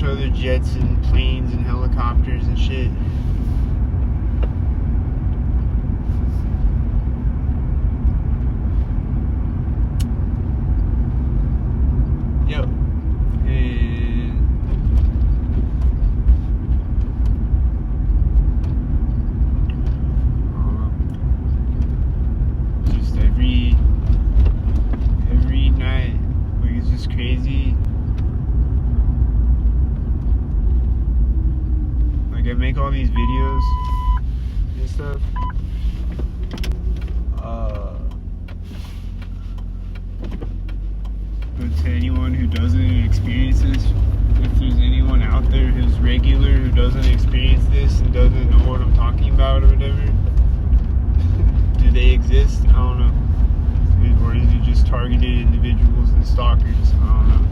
of other jets and planes and helicopters and shit. Yo, and just every night, like, it's just crazy. Like, I make all these videos and stuff. But to anyone who doesn't experience this, if there's anyone out there who's regular who doesn't experience this and doesn't know what I'm talking about or whatever, do they exist? I don't know. Or is it just targeted individuals and stalkers? I don't know.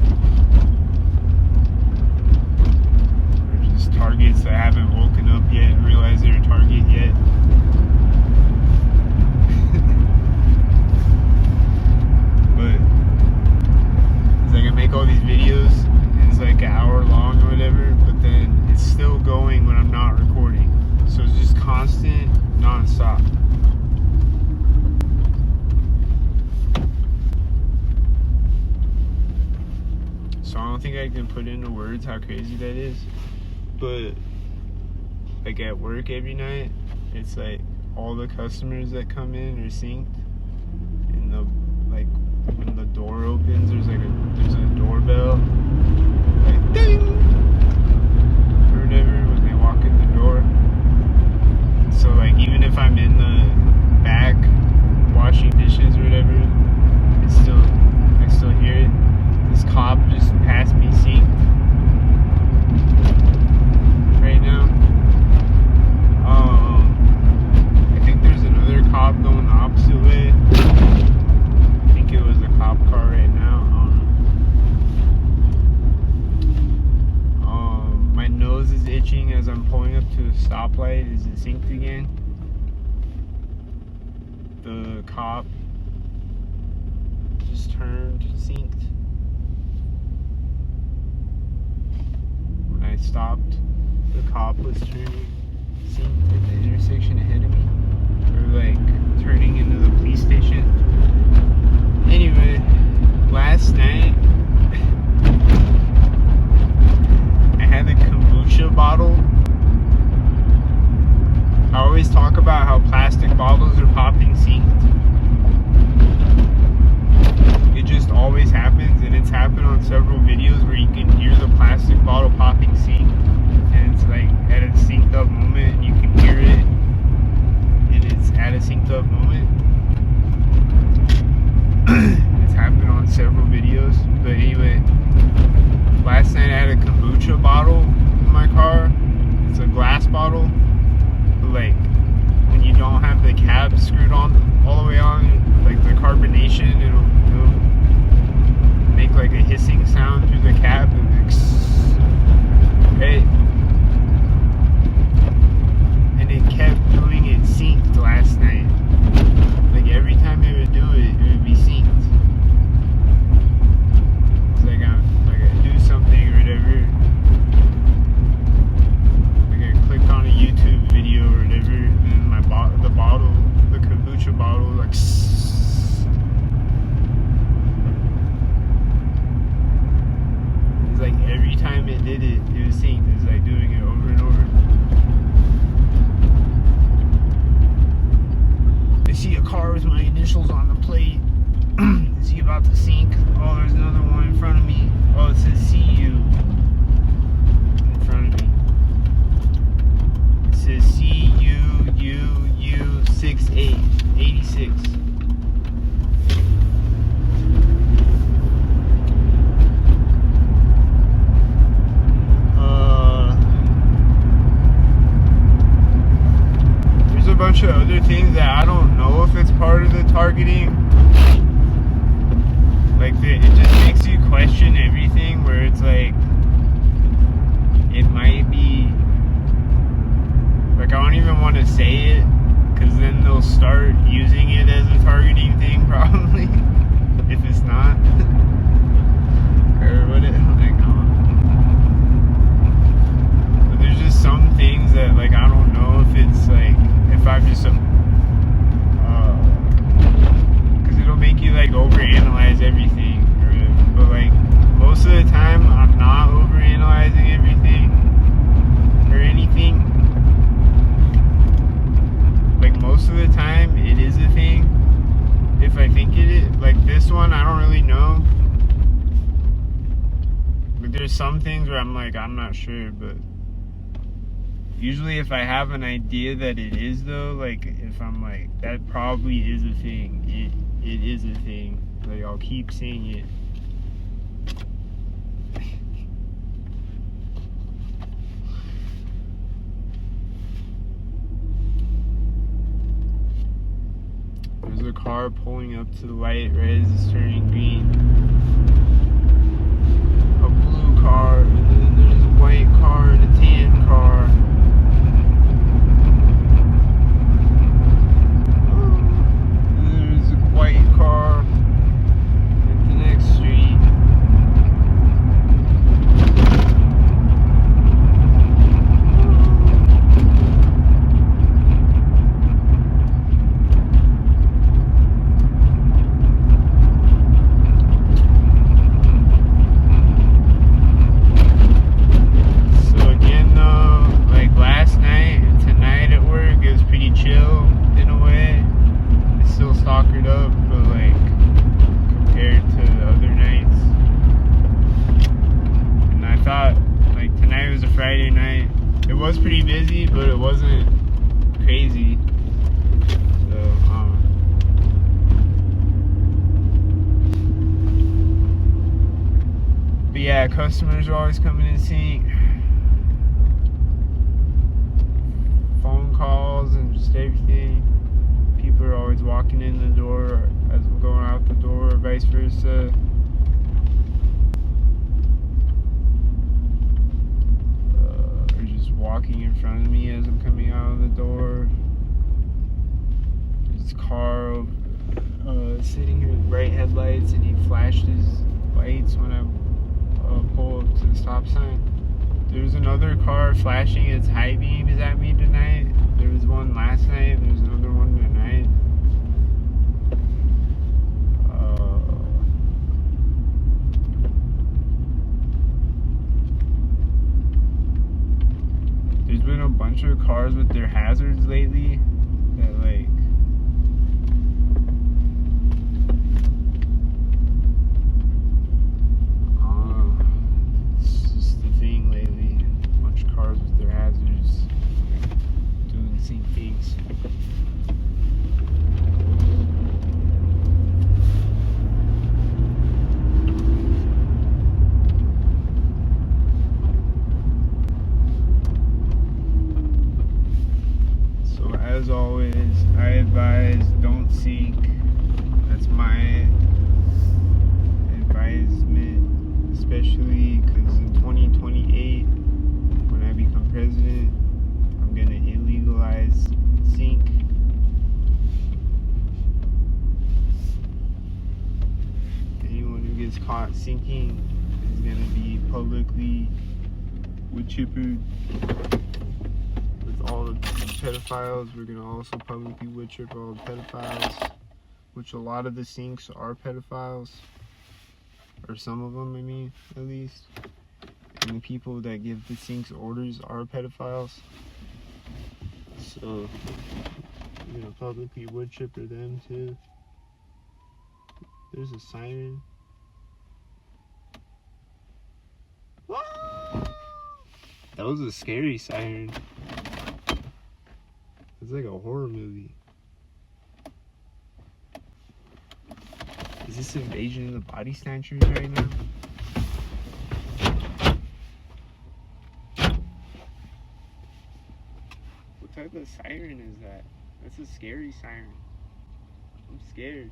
Or just targets that haven't woken up yet and realized they're a target yet. But it's like I make all these videos and it's like an hour long or whatever, but then it's still going when I'm not recording. So it's just constant, non-stop. So I don't think I can put into words how crazy that is. But like at work every night, it's like all the customers that come in are synced. And the like when the door opens, there's a doorbell, like ding or whatever when they walk in the door. So like even if I'm in the back washing dishes or whatever, I still hear it. This cop just passed me synced right now. I think there's another cop going the opposite way. I think it was a cop car right now. My nose is itching as I'm pulling up to a stoplight. Is it synced again? The cop just turned synced. When I stopped, the cop was turning synced at the intersection ahead of me. Or like turning into the police station. Anyway, last night I had a kombucha bottle. I always talk about how plastic bottles are popping synced. It just always happens, and it's happened on several videos where you can hear the plastic bottle popping synced, and it's like at a synced up moment and you can hear it, and it's at a synced up moment. It's happened on several videos. But anyway, last night I had a kombucha bottle in my car. It's a glass bottle, but like when you don't have the cap screwed on all the way on, like the carbonation, it'll make like a hissing sound through the cap, and right? And it kept doing it synced last night. Like every time it would do it, it would be synced. It's like I do something or whatever. Like I clicked on a YouTube video or whatever, and then the kombucha bottle, like. It's like every time it did it, it was synced. It's like doing it over and over. I see a car with my initials on the plate. Is he about to sink? Oh, there's another one in front of me. Oh, it says see you in front of me. It says CUUU6886. There's a bunch of other things that I don't know if it's part of the targeting. Like, it just makes you question everything, where it's like, it might be, like, I don't even want to say it, because then they'll start using it as a targeting thing, probably, if it's not, or what it, like, some things where I'm like, I'm not sure, but usually if I have an idea that it is though, like if I'm like, that probably is a thing, it is a thing. Like I'll keep saying it. There's a car pulling up to the light right as it's turning green. A blue car, and then there's a white car and a tan car. There's a white car at the next street. Friday night. It was pretty busy, but it wasn't crazy. So, but yeah, customers are always coming in sync. Phone calls and just everything. People are always walking in the door as we're going out the door, or vice versa. Walking in front of me as I'm coming out of the door. There's a car sitting here with bright headlights, and he flashed his lights when I pull up to the stop sign. There's another car flashing its high beams at me tonight. There was one last night. There's another one tonight. There's been a bunch of cars with their hazards lately that like it's just the thing lately. A bunch of cars with their hazards doing the same things. As always, I advise don't seek. That's my advisement, especially because in 2028, when I become president, I'm going to illegalize sync. Anyone who gets caught syncing is going to be publicly wood chippered. All the pedophiles, we're gonna also publicly wood chip all the pedophiles, which a lot of the syncs are pedophiles, or some of them, I mean, at least. And the people that give the syncs orders are pedophiles. So we're gonna publicly wood chipper them too. There's a siren. That was a scary siren. It's like a horror movie. Is this Invasion of the Body Snatchers right now? What type of siren is that? That's a scary siren. I'm scared.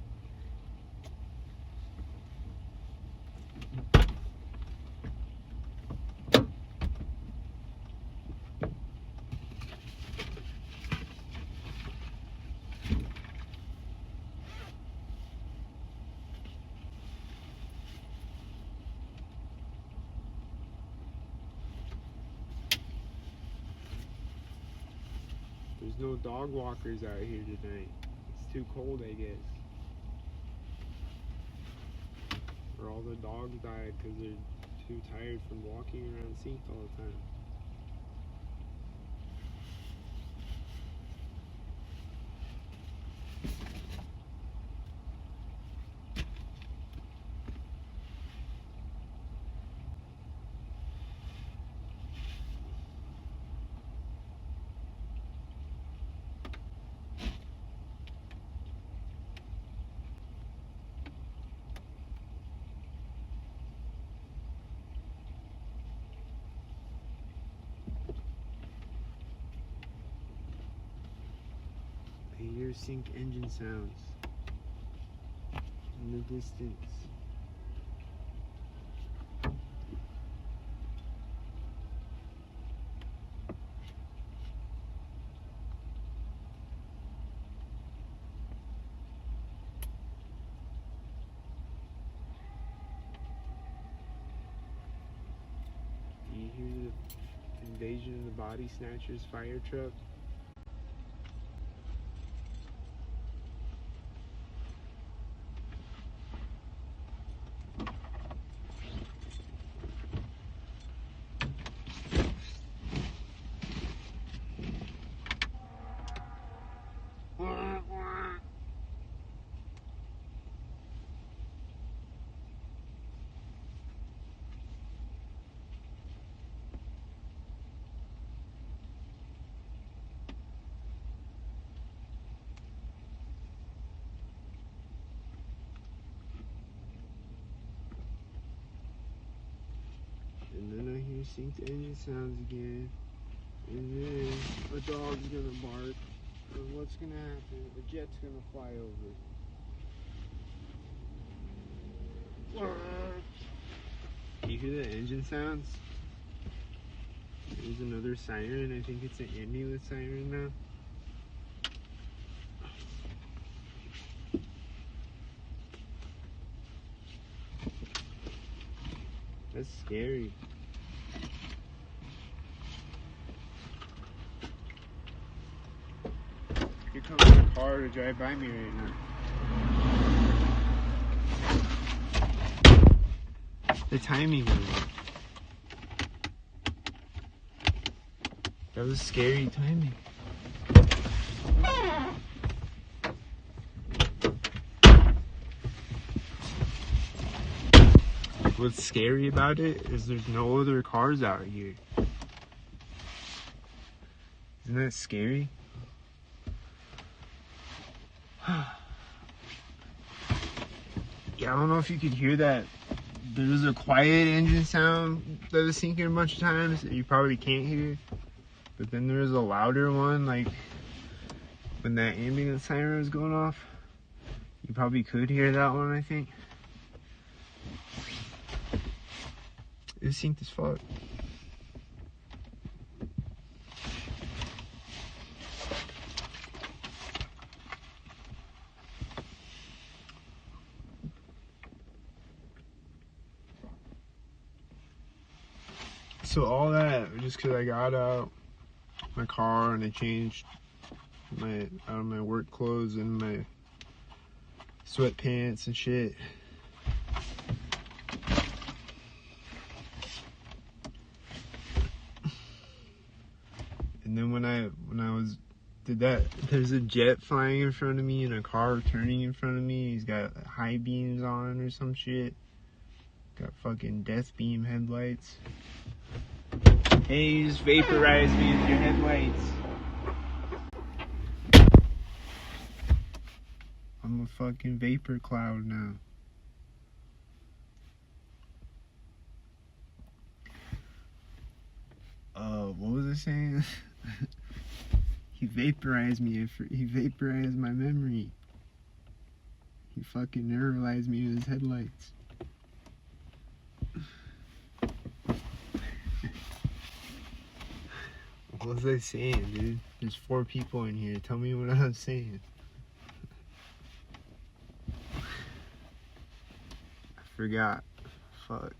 There's no dog walkers out here tonight. It's too cold, I guess. Or all the dogs died because they're too tired from walking around synced all the time. sync engine sounds in the distance. Do you hear the Invasion of the Body Snatchers fire truck? And then I hear synced engine sounds again. And then a dog's gonna bark. And what's gonna happen? A jet's gonna fly over. You hear the engine sounds? There's another siren. I think it's an ambulance siren now. That's scary. Here comes a car to drive by me right now. The timing of it. That was scary timing. What's scary about it is there's no other cars out here. Isn't that scary? Yeah, I don't know if you could hear that. There was a quiet engine sound that was syncing a bunch of times that you probably can't hear. But then there was a louder one, like when that ambulance siren was going off. You probably could hear that one, I think. It was synced as fuck. So all that just because I got out my car and I changed out of my work clothes and my sweatpants and shit. And then when I did that, there's a jet flying in front of me and a car turning in front of me. He's got high beams on or some shit. Got fucking death beam headlights. Hey, you just vaporized me with your headlights. I'm a fucking vapor cloud now. What was I saying? He vaporized me. He vaporized my memory. He fucking neuralized me with his headlights. What was I saying, dude? There's 4 people in here. Tell me what I'm saying. I forgot. Fuck.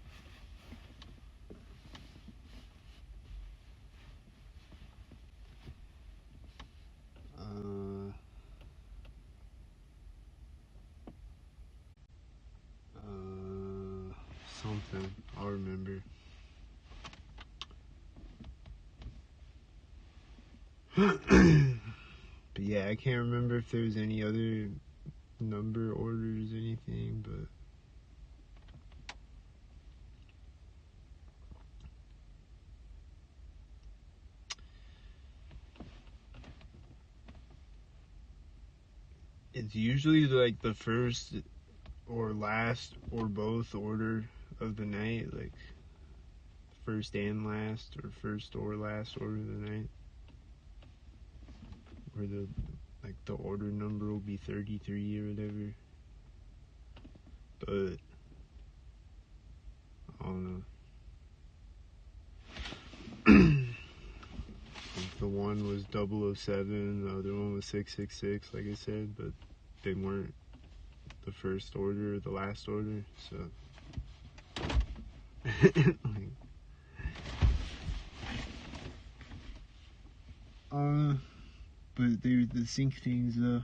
Something. I'll remember. But yeah, I can't remember if there was any other number orders or anything, but it's usually like the first or last or both order of the night, like first and last or first or last order of the night, where the like the order number will be 33 or whatever. But I don't know. Like the one was 007, the other one was 666, like I said, but they weren't the first order or the last order, so like, but they were the sync things though.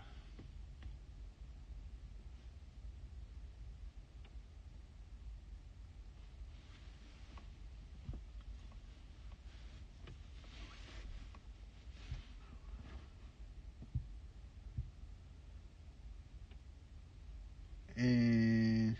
And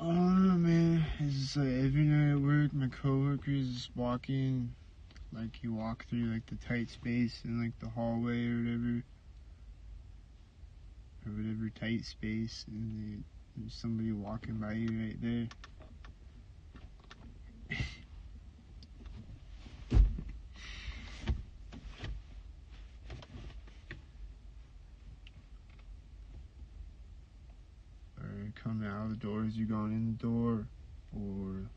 I don't know, man. It's just like every night at work, my coworkers just walking, like you walk through like the tight space in like the hallway or whatever tight space, and there's somebody walking by you right there. Or coming out of the door as you're going in the door, or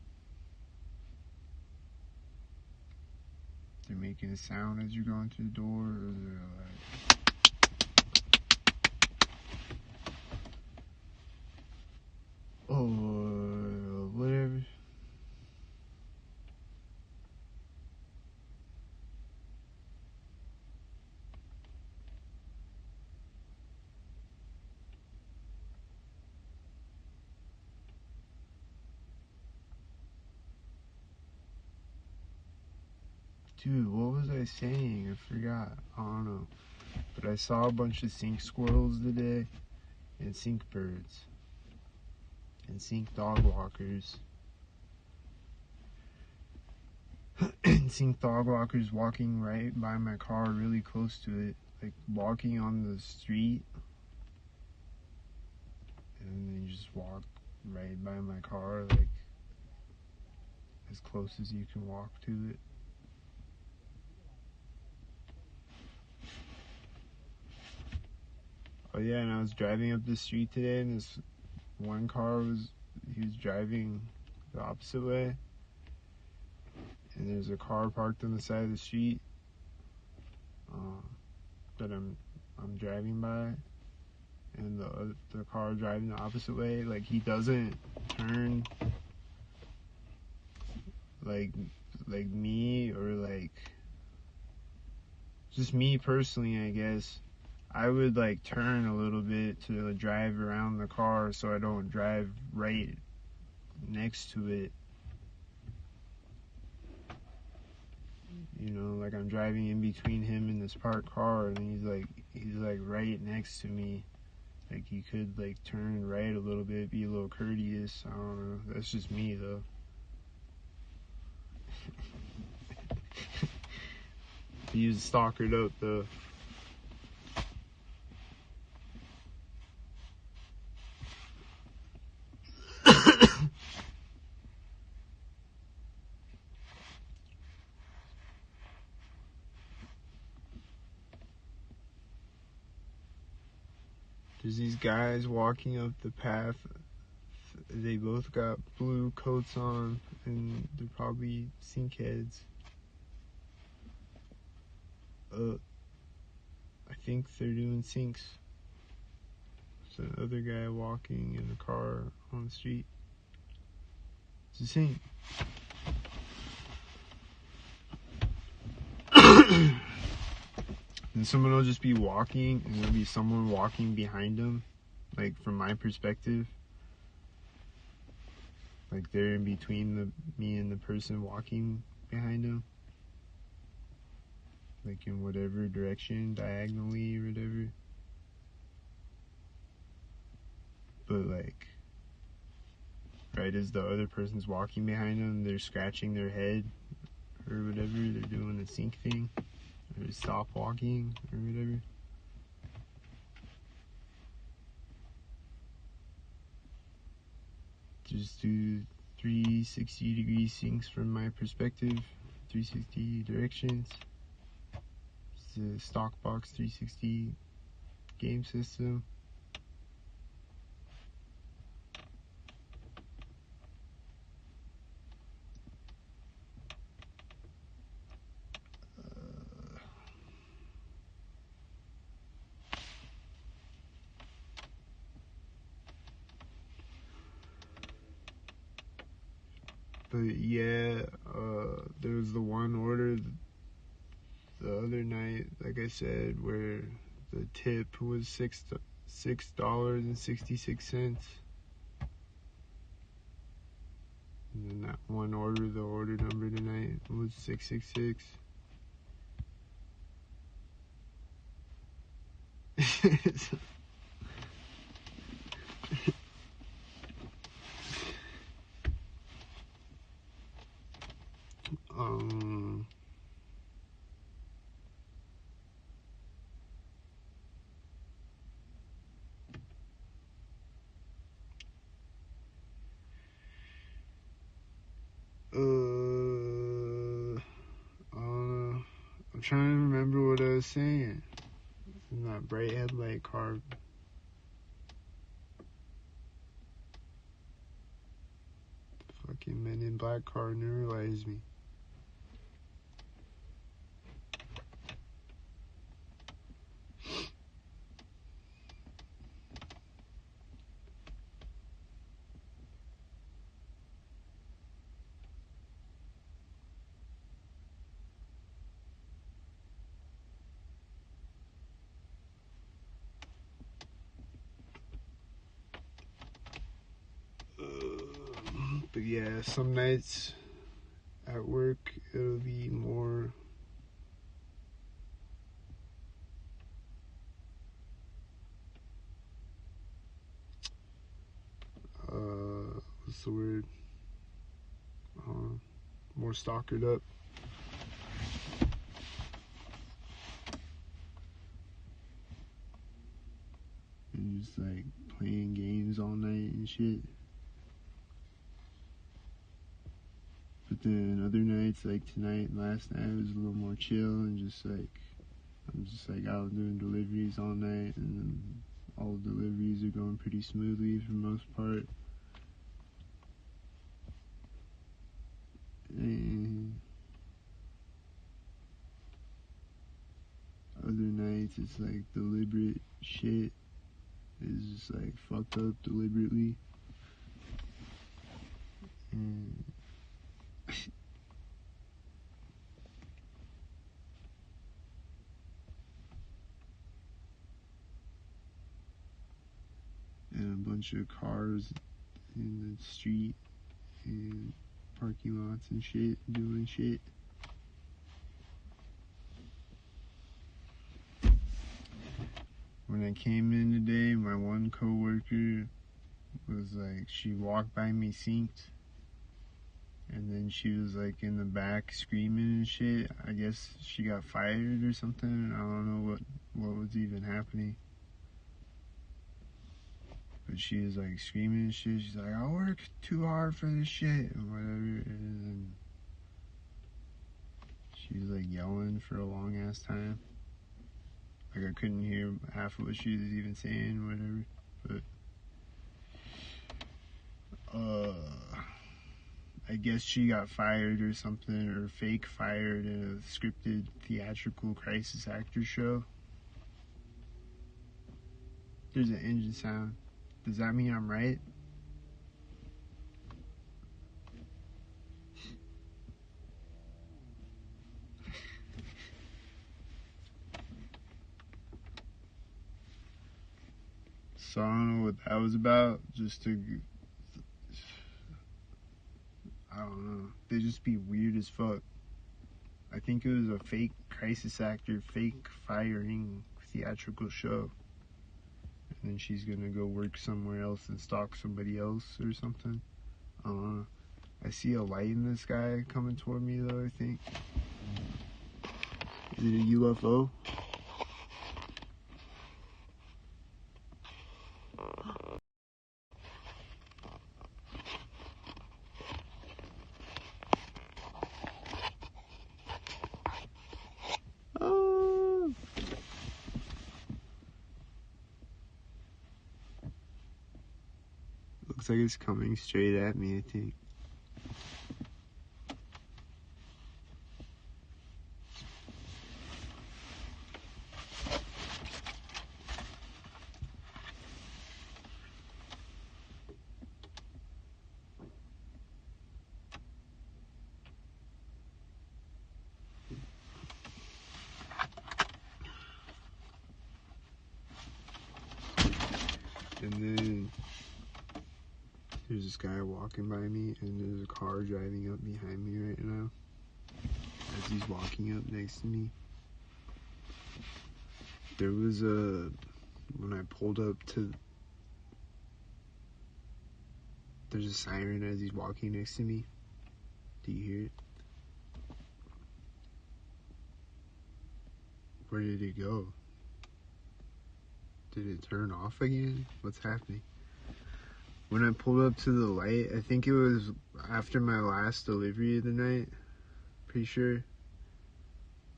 they're making a sound as you're going through the door, or they're like, or whatever. Dude, what was I saying? I forgot. I don't know. But I saw a bunch of sink squirrels today, and sink birds, and sink dog walkers. And sink dog walkers walking right by my car, really close to it. Like walking on the street. And then you just walk right by my car, like as close as you can walk to it. Oh yeah, and I was driving up the street today, and this one car was driving the opposite way, and there's a car parked on the side of the street that I'm driving by, and the car driving the opposite way, like he doesn't turn like me, or like just me personally, I guess. I would like turn a little bit to drive around the car so I don't drive right next to it. You know, like I'm driving in between him and this parked car, and he's like right next to me. Like he could like turn right a little bit, be a little courteous. I don't know. That's just me though. He was stalkered up though. There's these guys walking up the path. They both got blue coats on, and they're probably sink heads. I think they're doing sinks. There's another guy walking in a car on the street. It's a sink. And someone will just be walking, and there'll be someone walking behind them, like from my perspective. Like they're in between me and the person walking behind them. Like in whatever direction, diagonally or whatever. But like, right as the other person's walking behind them, they're scratching their head, or whatever. They're doing the sync thing, or stop walking, or whatever. Just do 360-degree syncs from my perspective, 360 directions. It's a stock box 360 game system. But yeah, there was the one order the other night, like I said, where the tip was $6.66. And then that one order, the order number tonight was 666. I'm trying to remember what I was saying. In that bright headlight car. Fucking Men in Black car neuralized me. But yeah, some nights at work it'll be more what's the word? More stalkered up. And just like playing games all night and shit. But then other nights, like tonight and last night, was a little more chill and just like I'm just like out doing deliveries all night, and then all the deliveries are going pretty smoothly for the most part. And other nights it's like deliberate shit. It's just like fucked up deliberately. And and a bunch of cars in the street and parking lots and shit, doing shit. When I came in today, my one coworker was like, she walked by me synced, and then she was like in the back screaming and shit. I guess she got fired or something. I don't know what was even happening. But she was like screaming and shit. She's like, I work too hard for this shit, and whatever. And she was like yelling for a long ass time. Like I couldn't hear half of what she was even saying, whatever. But I guess she got fired or something, or fake fired in a scripted theatrical crisis actor show. There's an engine sound. Does that mean I'm right? So I don't know what that was about. I don't know. They just be weird as fuck. I think it was a fake crisis actor, fake firing theatrical show. And then she's gonna go work somewhere else and stalk somebody else or something. I don't know. I see a light in the sky coming toward me though, I think. Is it a UFO? Oh. Looks like it's coming straight at me, I think. And then there's this guy walking by me, and there's a car driving up behind me right now as he's walking up next to me. There was when I pulled up to, there's a siren as he's walking next to me. Do you hear it? Where did it go? Did it turn off again? What's happening? When I pulled up to the light, I think it was after my last delivery of the night, pretty sure.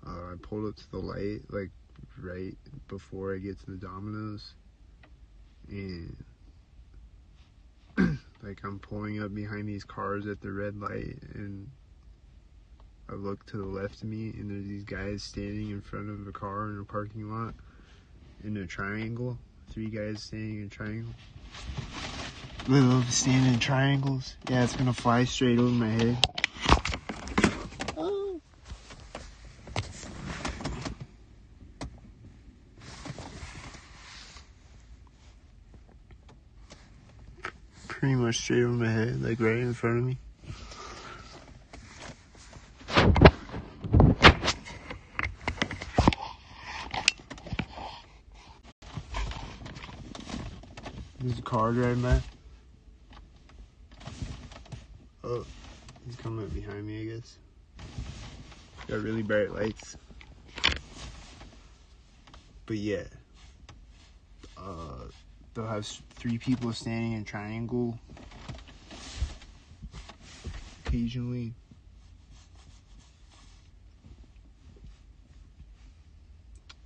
I pulled up to the light, like, right before I get to the Domino's. And, like, I'm pulling up behind these cars at the red light, and I look to the left of me, and there's these guys standing in front of a car in a parking lot in a triangle. 3 guys standing in a triangle. I love standing in triangles. Yeah, it's gonna fly straight over my head. Oh. Pretty much straight over my head, like right in front of me. There's a car driving by. Oh, he's coming up behind me, I guess. Got really bright lights. But yeah, they'll have 3 people standing in a triangle occasionally.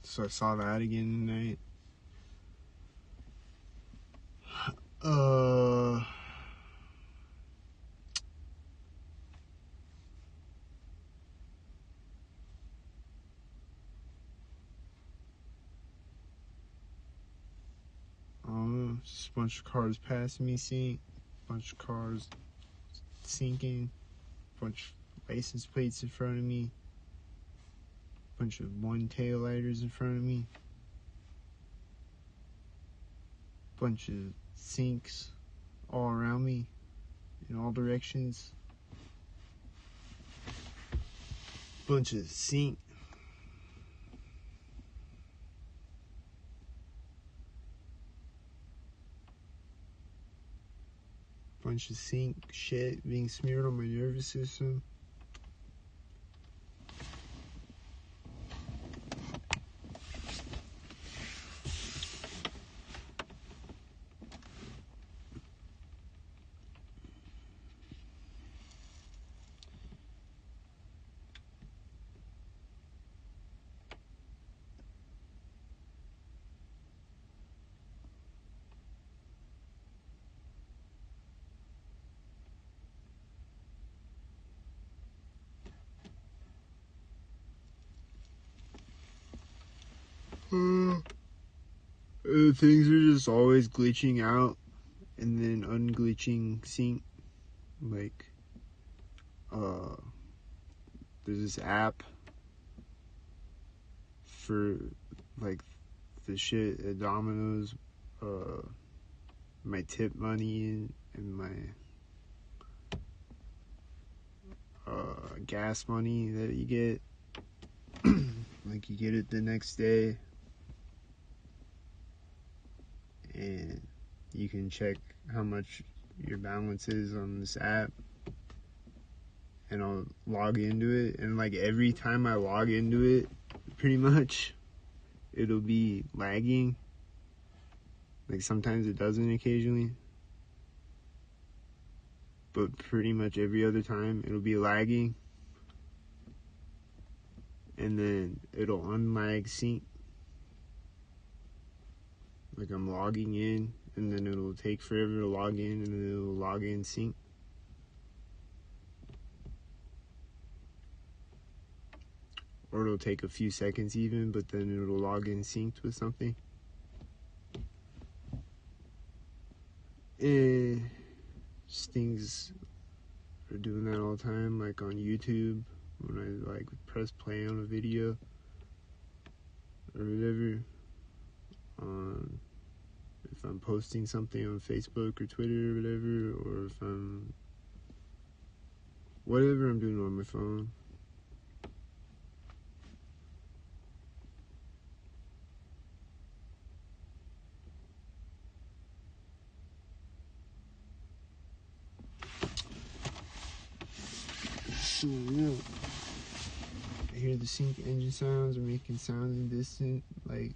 So I saw that again tonight. Just a bunch of cars passing me, bunch of cars sinking, bunch of license plates in front of me, bunch of one tail lighters in front of me, bunch of sinks all around me in all directions, bunch of sink shit being smeared on my nervous system. Things are just always glitching out and then unglitching sync. Like, there's this app for, like, the shit at Domino's, my tip money and my gas money that you get. Like, you get it the next day, and you can check how much your balance is on this app, and I'll log into it, and like every time I log into it, pretty much, it'll be lagging. Like sometimes it doesn't occasionally, but pretty much every other time it'll be lagging, and then it'll unlag sync. Like I'm logging in, and then it'll take forever to log in, and then it'll log in sync. Or it'll take a few seconds even, but then it'll log in synced with something. And just things are doing that all the time, like on YouTube, when I like press play on a video or whatever. If I'm posting something on Facebook or Twitter or whatever, or if I'm whatever I'm doing on my phone. So yeah, I hear the sync engine sounds are making sounds in distant, like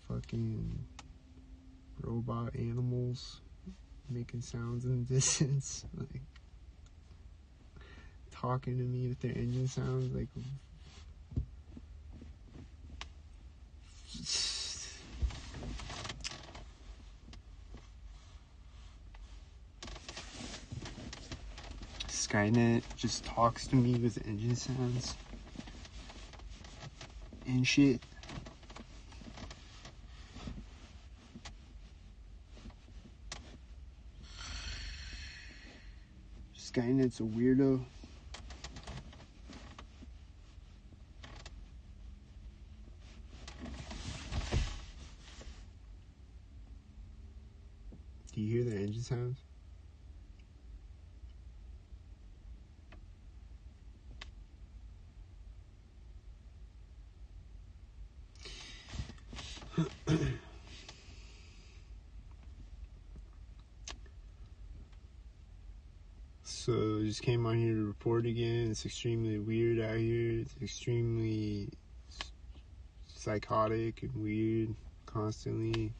fucking robot animals making sounds in the distance, like talking to me with their engine sounds, like Skynet just talks to me with engine sounds and shit. Skynet's a weirdo. Do you hear the engine sounds? So I just came on here to report again. It's extremely weird out here. It's extremely psychotic and weird constantly.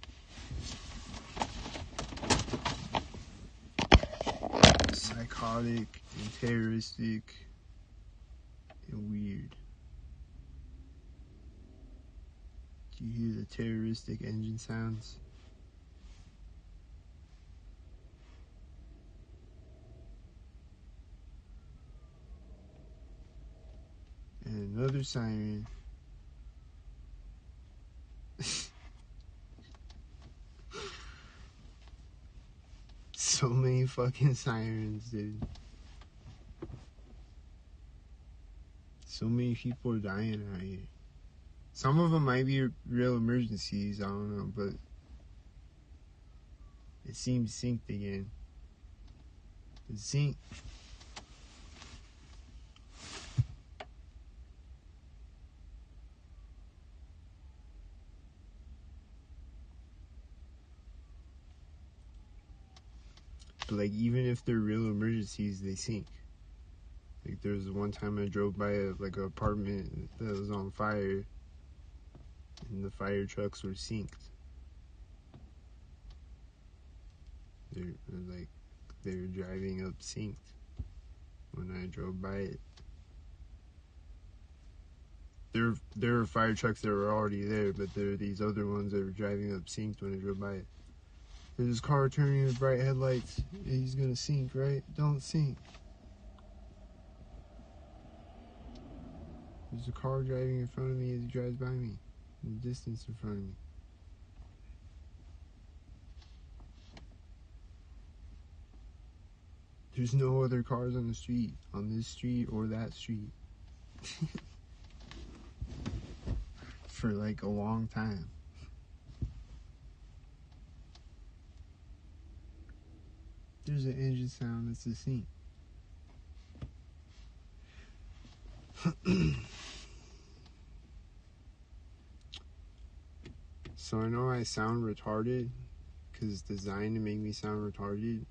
Psychotic and terroristic and weird. Do you hear the terroristic engine sounds? And another siren. So many fucking sirens, dude. So many people are dying out here. Some of them might be real emergencies, I don't know, but it seems synced again. It's synced. But like, even if they're real emergencies, they sync. Like, there was one time I drove by an apartment that was on fire, and the fire trucks were synced. They were driving up synced when I drove by it. There were fire trucks that were already there, but there are these other ones that were driving up synced when I drove by it. There's this car turning with bright headlights. He's gonna sink, right? Don't sink. There's a car driving in front of me as he drives by me, in the distance in front of me. There's no other cars on the street, on this street or that street. For like a long time. There's an engine sound that's a sync. So I know I sound retarded because it's designed to make me sound retarded.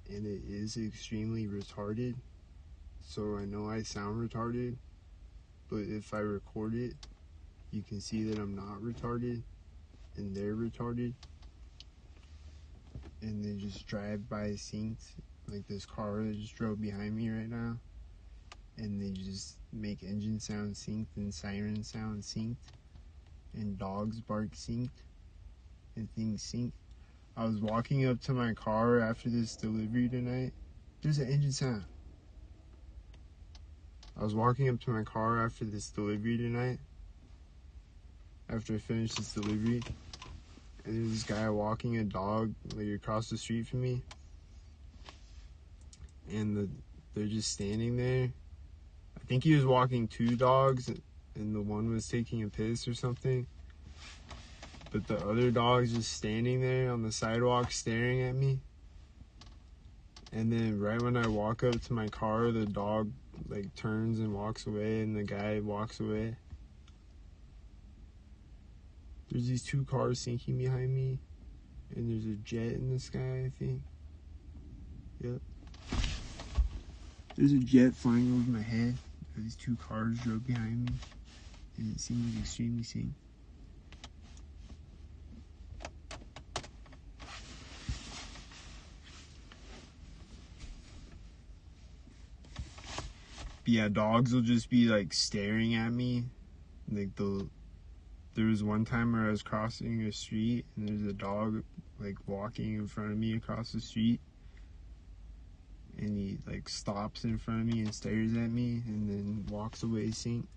and it is extremely retarded. So I know I sound retarded, but if I record it, you can see that I'm not retarded and they're retarded. And they just drive by synced, like this car that just drove behind me right now. And they just make engine sound synced and siren sound synced and dogs bark synced and things synced. I was walking up to my car after this delivery tonight. There's an engine sound. I was walking up to my car after this delivery tonight. After I finished this delivery. And there's this guy walking a dog like across the street from me. And they're just standing there. I think he was walking 2 dogs and the one was taking a piss or something. But the other dog's just standing there on the sidewalk staring at me. And then right when I walk up to my car, the dog like turns and walks away and the guy walks away. There's these 2 cars sinking behind me. And there's a jet in the sky, I think. Yep. There's a jet flying over my head. These 2 cars drove behind me. And it seems extremely synced. But yeah, dogs will just be like staring at me. Like there was one time where I was crossing a street and there's a dog like walking in front of me across the street. And he like stops in front of me and stares at me and then walks away synced.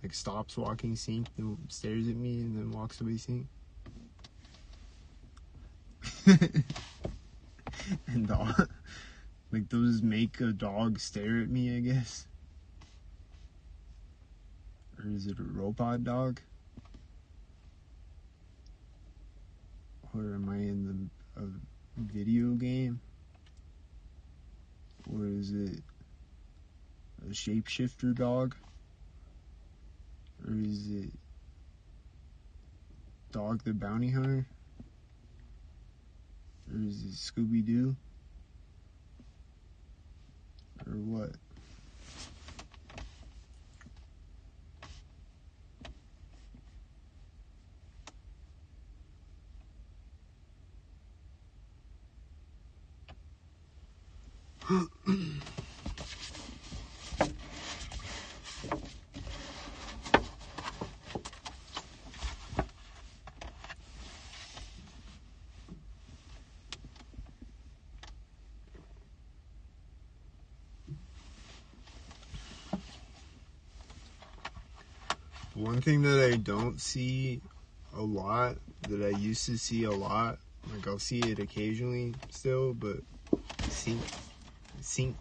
Like stops walking synced and stares at me and then walks away synced. And dog, like those make a dog stare at me, I guess. Or is it a robot dog? Or am I in a video game? Or is it a shapeshifter dog? Or is it Dog the Bounty Hunter? Or is it Scooby-Doo? Or what? One thing that I don't see a lot, that I used to see a lot, like I'll see it occasionally still, but sync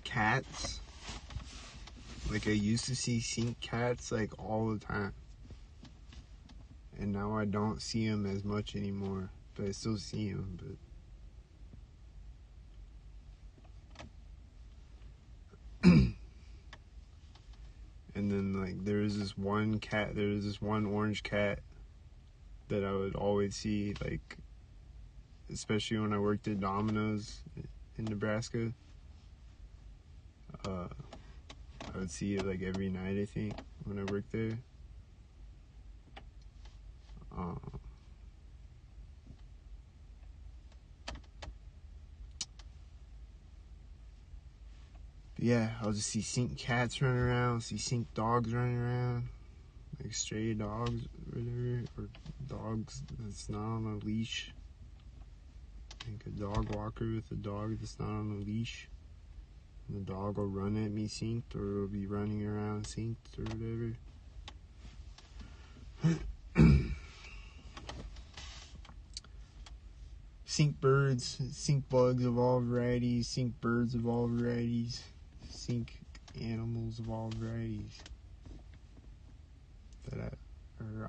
cats. Like I used to see sync cats like all the time. And now I don't see them as much anymore, but I still see them, but and then like there was this one orange cat that I would always see, like especially when I worked at Domino's in Nebraska. I would see it like every night, I think, when I worked there. Yeah, I'll just see sync cats running around, see sync dogs running around, like stray dogs or whatever, or dogs that's not on a leash. Like a dog walker with a dog that's not on a leash. And the dog will run at me synced, or it'll be running around synced or whatever. Sync birds, sync bugs of all varieties, sync birds of all varieties, sync animals of all varieties. I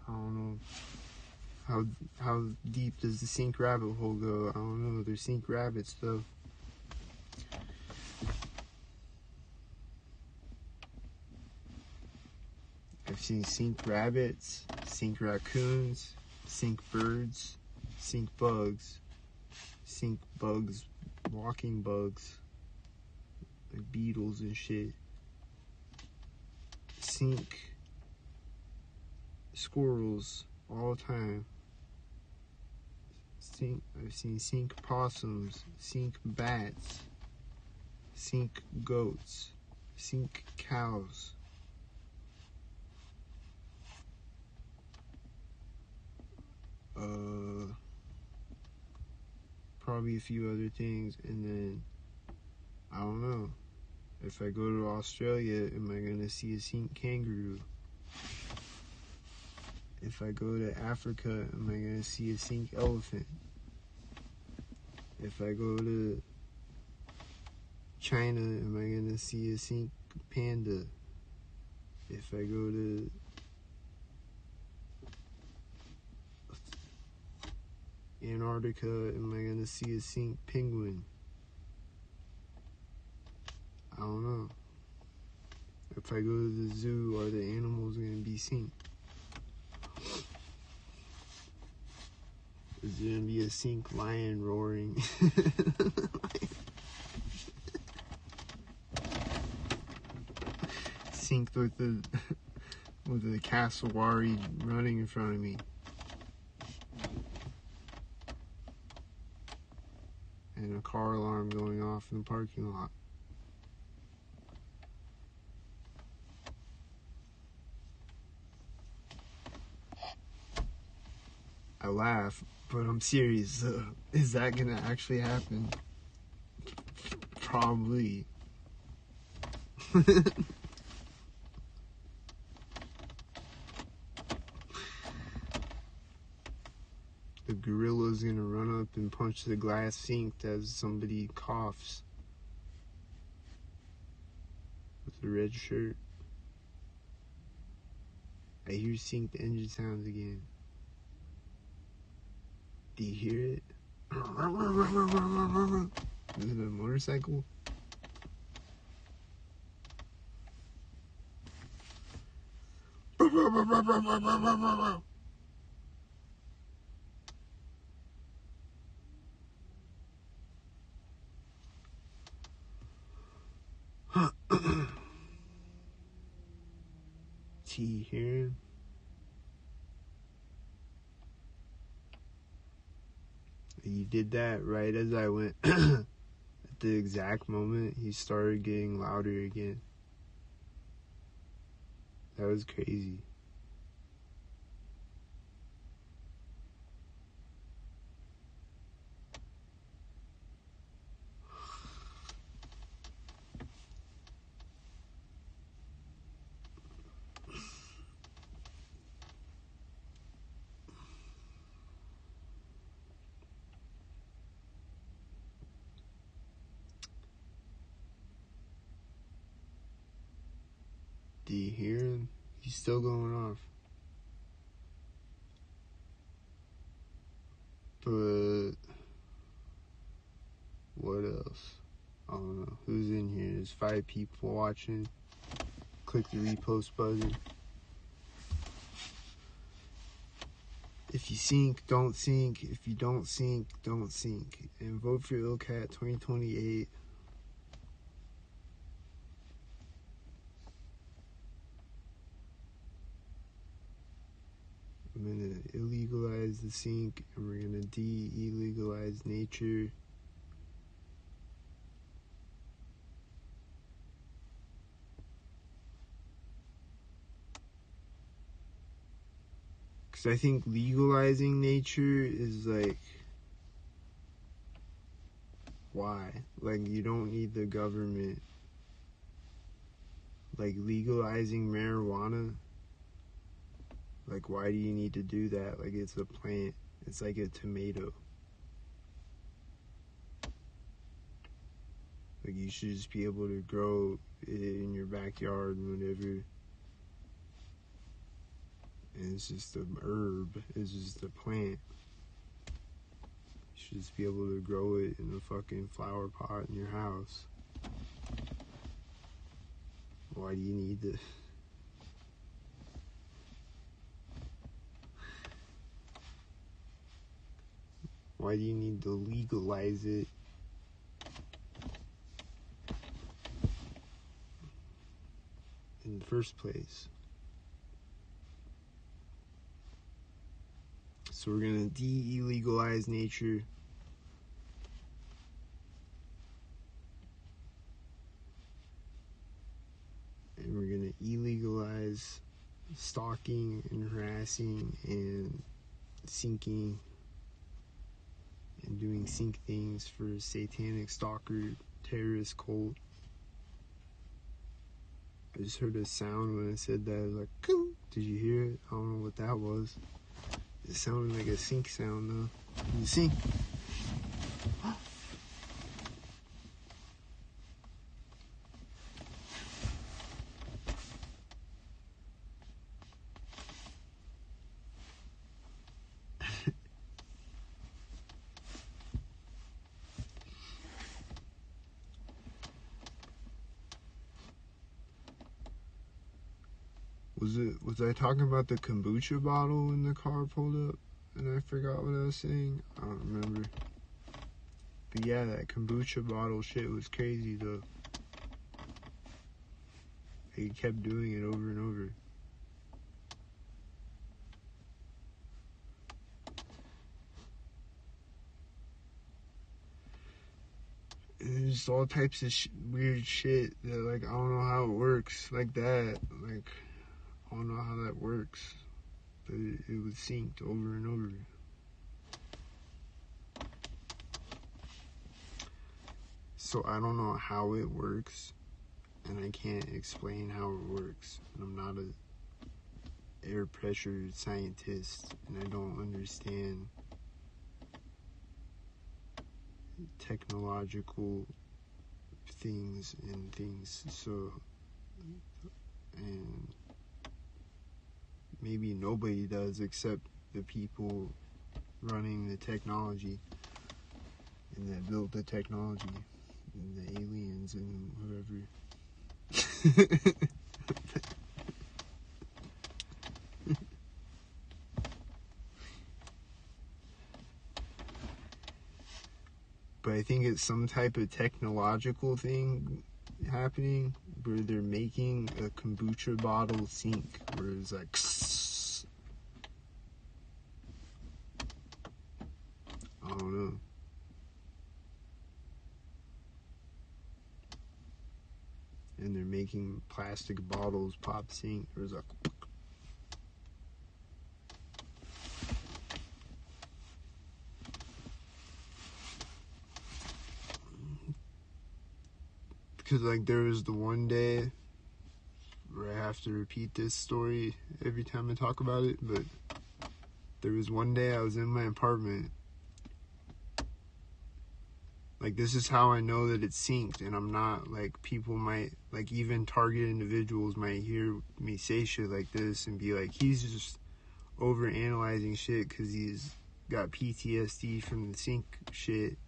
don't know. How deep does the sync rabbit hole go? I don't know. There's sync rabbits though. I've seen sync rabbits, sync raccoons, sync birds, sync bugs walking bugs, like beetles and shit. Sink squirrels all the time. I've seen sink possums, sink bats, sink goats, sink cows. Probably a few other things, and then I don't know. If I go to Australia, am I gonna see a sink kangaroo? If I go to Africa, am I gonna see a sink elephant? If I go to China, am I gonna see a sink panda? If I go to Antarctica, am I gonna see a sink penguin? I don't know. If I go to the zoo, are the animals gonna be sink? Is there gonna be a sink lion roaring? Synced with the cassowary running in front of me. And a car alarm going off in the parking lot. I laugh, but I'm serious. Is that gonna actually happen? Probably. The gorilla's gonna run up and punch the glass sink as somebody coughs. With a red shirt. I hear synced engine sounds again. Do you hear it? Is it a motorcycle? T here. He did that right as I went. At the exact moment, he started getting louder again. That was crazy. Do you hear him? He's still going off. But what else? I don't know. Who's in here? There's 5 people watching. Click the repost button. If you sink, don't sink. If you don't sink, don't sink. And vote for ILLKAT 2028. I'm gonna illegalize the sink, and we're gonna de-illegalize nature. Because I think legalizing nature is like, why? Like, you don't need the government. Like, legalizing marijuana, like, why do you need to do that? Like, it's a plant. It's like a tomato. Like, you should just be able to grow it in your backyard whenever. And it's just an herb. It's just a plant. You should just be able to grow it in a fucking flower pot in your house. Why do you need to? Why do you need to legalize it? first place. So we're gonna de-illegalize nature. And we're gonna illegalize stalking and harassing and sinking and doing sink things for satanic stalker terrorist cult. I just heard a sound when I said that. It was like, "Coo." Did you hear it? I don't know what that was. It sounded like a sink sound though. You sink. Was I talking about the kombucha bottle when the car pulled up and I forgot what I was saying? I don't remember. But yeah, that kombucha bottle shit was crazy though. He kept doing it over and over. And there's all types of weird shit that, like, I don't know how it works like that. Like, I don't know how that works. But it was synced over and over. So I don't know how it works. And I can't explain how it works. And I'm not a air pressure scientist. And I don't understand technological things and things. So, and maybe nobody does except the people running the technology and that built the technology and the aliens and whoever. But I think it's some type of technological thing happening where they're making a kombucha bottle sink where it's like I don't know. And they're making plastic bottles pop sink. There's a because like there was the one day where I have to repeat this story every time I talk about it, but there was one day I was in my apartment. Like, this is how I know that it's synced, and I'm not, like, people might, like, even target individuals might hear me say shit like this and be like, he's just over-analyzing shit because he's got PTSD from the sync shit,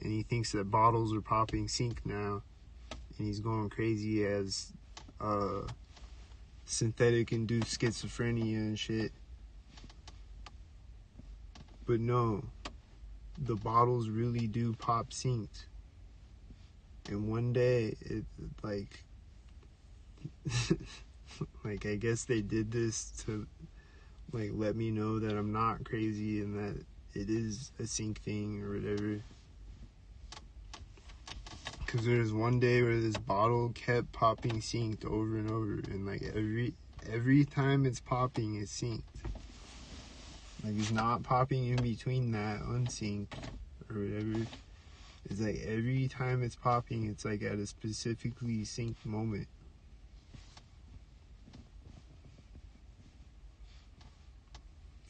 and he thinks that bottles are popping sync now, and he's going crazy as synthetic-induced schizophrenia and shit. But no, the bottles really do pop synced. And one day, it, like, like, I guess they did this to, like, let me know that I'm not crazy and that it is a sync thing or whatever. Because there was one day where this bottle kept popping synced over and over, and like every time it's popping, it's synced. Like, it's not popping in between that unsynced or whatever. It's like every time it's popping, it's like at a specifically synced moment.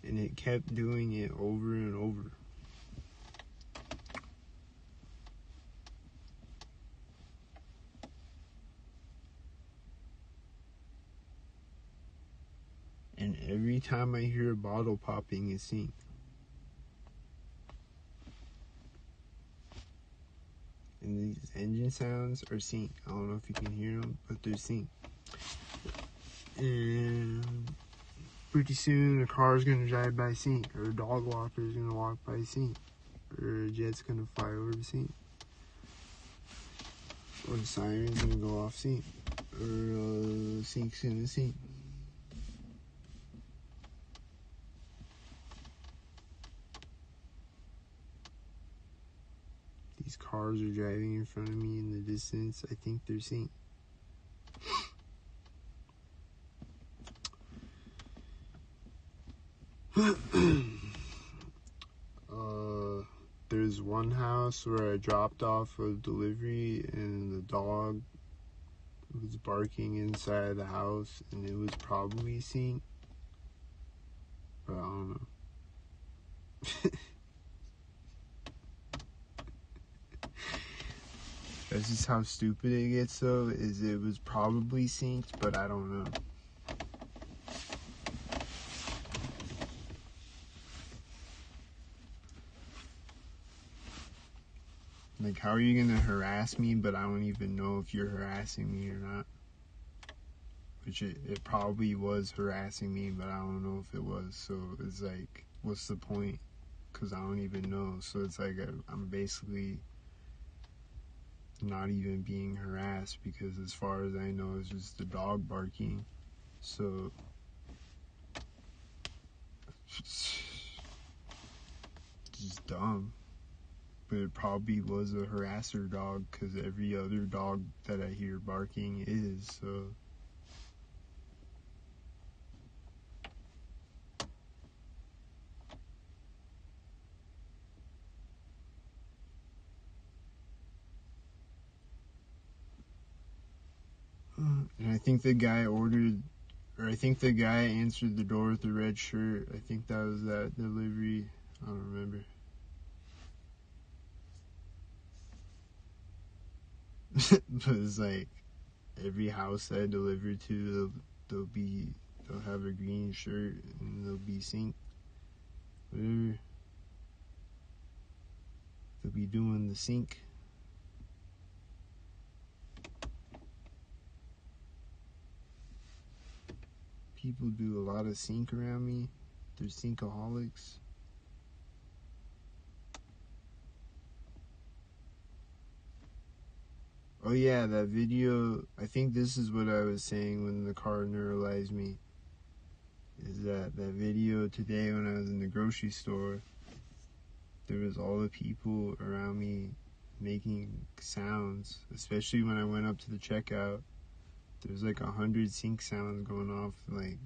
And it kept doing it over and over. And every time I hear a bottle popping, it's synced. And these engine sounds are synced. I don't know if you can hear them, but they're synced. And pretty soon a car's gonna drive by sync, or a dog walker is gonna walk by sync, or a jet's gonna fly over the sync, or the siren's gonna go off sync, or sinks in the sink. These cars are driving in front of me in the distance. I think they're sink. There's one house where I dropped off a delivery and the dog was barking inside the house, and it was probably sink, but I don't know. That's just how stupid it gets though, is it was probably synced, but I don't know. Like, how are you gonna harass me, but I don't even know if you're harassing me or not? Which it probably was harassing me, but I don't know if it was. So it's like, what's the point? Because I don't even know. So it's like I'm basically not even being harassed, because as far as I know, it's just the dog barking. So it's just dumb. But it probably was a harasser dog, because every other dog that I hear barking is, so. And I think the guy answered the door with the red shirt. I think that was that delivery. I don't remember. But it's like, every house that I deliver to, they'll have a green shirt and they'll be sink. Whatever. They'll be doing the sink. People do a lot of sink around me. They're sinkaholics. Oh yeah, that video, I think this is what I was saying when the car neuralized me. Is that video today when I was in the grocery store, there was all the people around me making sounds, especially when I went up to the checkout. There's like 100 sink sounds going off, like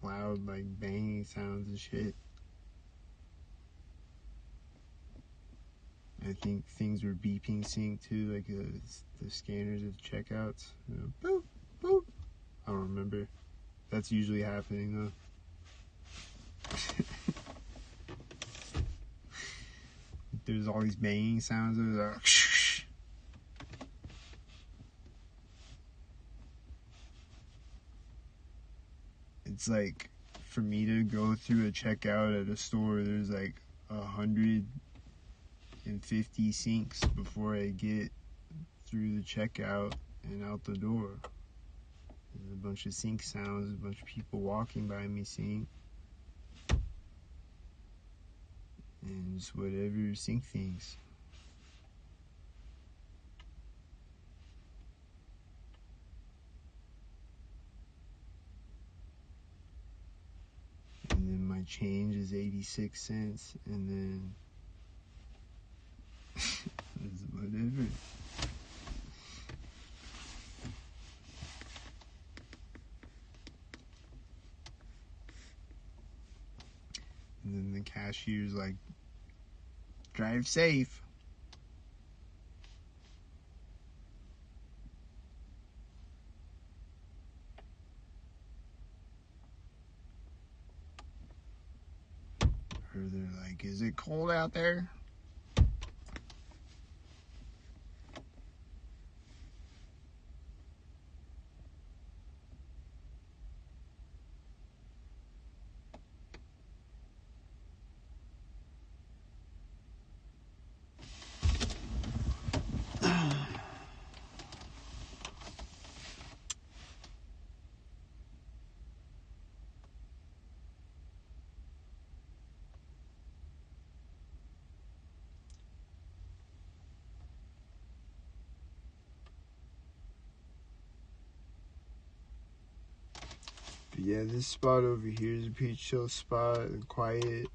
loud, like banging sounds and shit. I think things were beeping sync too, like the scanners at the checkouts. You know, boop, boop. I don't remember. That's usually happening though. There's all these banging sounds. There's like, shh. It's like, for me to go through a checkout at a store, there's like 150 sinks before I get through the checkout and out the door. There's a bunch of sink sounds, a bunch of people walking by me sink, and just whatever sink things. And then my change is 86 cents, and then it's whatever. And then the cashier's like, drive safe. Or they're like, is it cold out there? But yeah, this spot over here is a pretty chill spot and quiet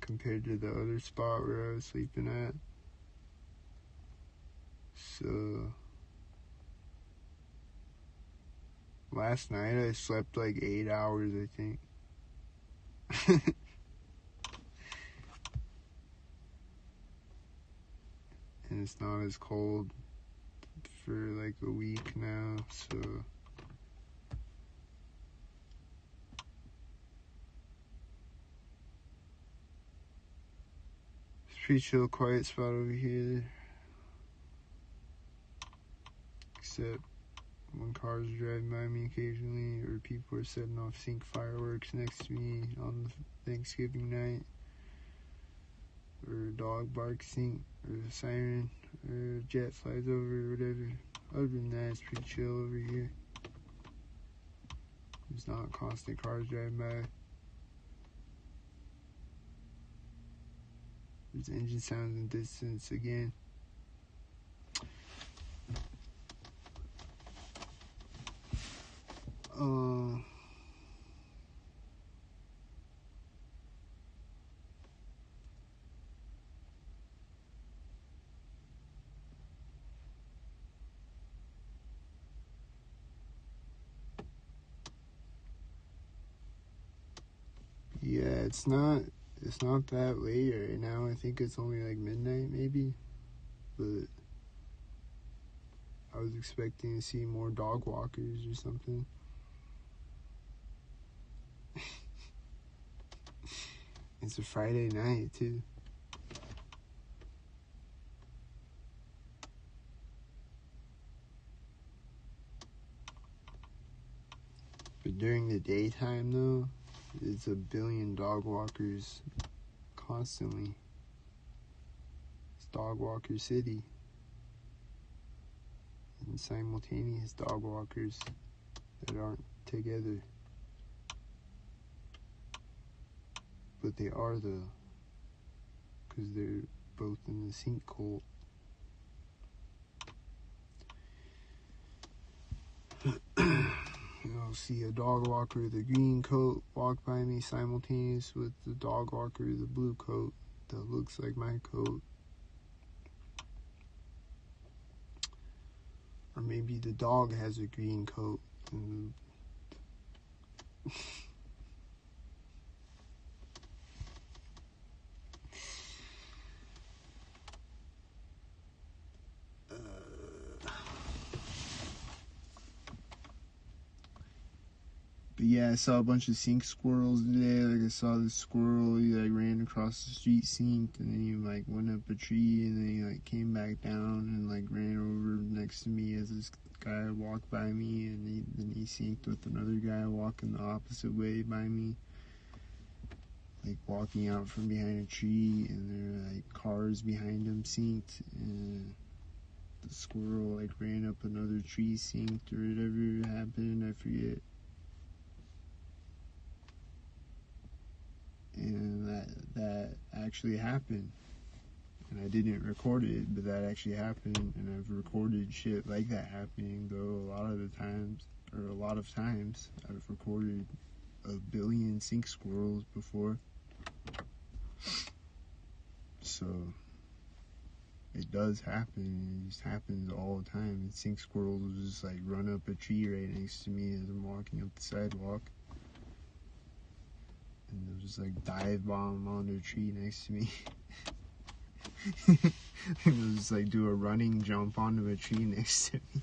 compared to the other spot where I was sleeping at. So last night I slept like 8 hours, I think. And it's not as cold for like a week now, so it's a pretty chill, quiet spot over here. Except when cars are driving by me occasionally, or people are setting off sync fireworks next to me on Thanksgiving night, or a dog barks sync, or a siren, or a jet flies over, or whatever. Other than that, it's pretty chill over here. There's not constant cars driving by. There's engine sounds in the distance again. Yeah, it's not that late right now. I think it's only like midnight maybe, but I was expecting to see more dog walkers or something. It's a Friday night too. But during the daytime though, it's a billion dog walkers constantly. It's dog walker city. And simultaneous dog walkers that aren't together. But they are though, because they're both in the sync cult. I'll see a dog walker with a green coat walk by me simultaneous with the dog walker with a blue coat that looks like my coat. Or maybe the dog has a green coat and But yeah, I saw a bunch of sync squirrels today. Like I saw this squirrel, he like ran across the street synced, and then he like went up a tree, and then he like came back down and like ran over next to me as this guy walked by me, and then he synced with another guy walking the opposite way by me, like walking out from behind a tree, and there were like cars behind him synced, and the squirrel like ran up another tree synced or whatever happened, I forget. And that actually happened, and I didn't record it, but that actually happened, and I've recorded shit like that happening, though a lot of times I've recorded a billion sync squirrels before, so it does happen. It just happens all the time. And sync squirrels will just like run up a tree right next to me as I'm walking up the sidewalk. And they'll just like dive bomb onto a tree next to me. They'll just like do a running jump onto a tree next to me.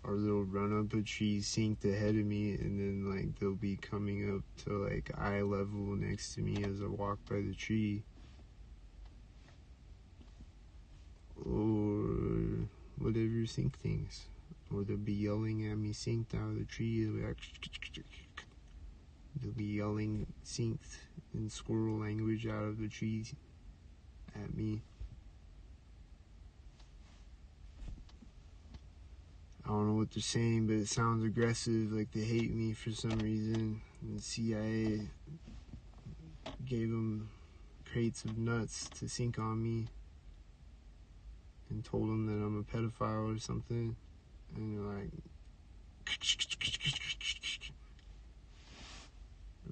Or they'll run up a tree synced ahead of me, and then like they'll be coming up to like eye level next to me as I walk by the tree. Or whatever sync things, or they'll be yelling at me synced out of the tree. They'll be yelling synced in squirrel language out of the trees at me. I don't know what they're saying, but it sounds aggressive, like they hate me for some reason. And the CIA gave them crates of nuts to sync on me. and told them that I'm a pedophile or something, and they're like,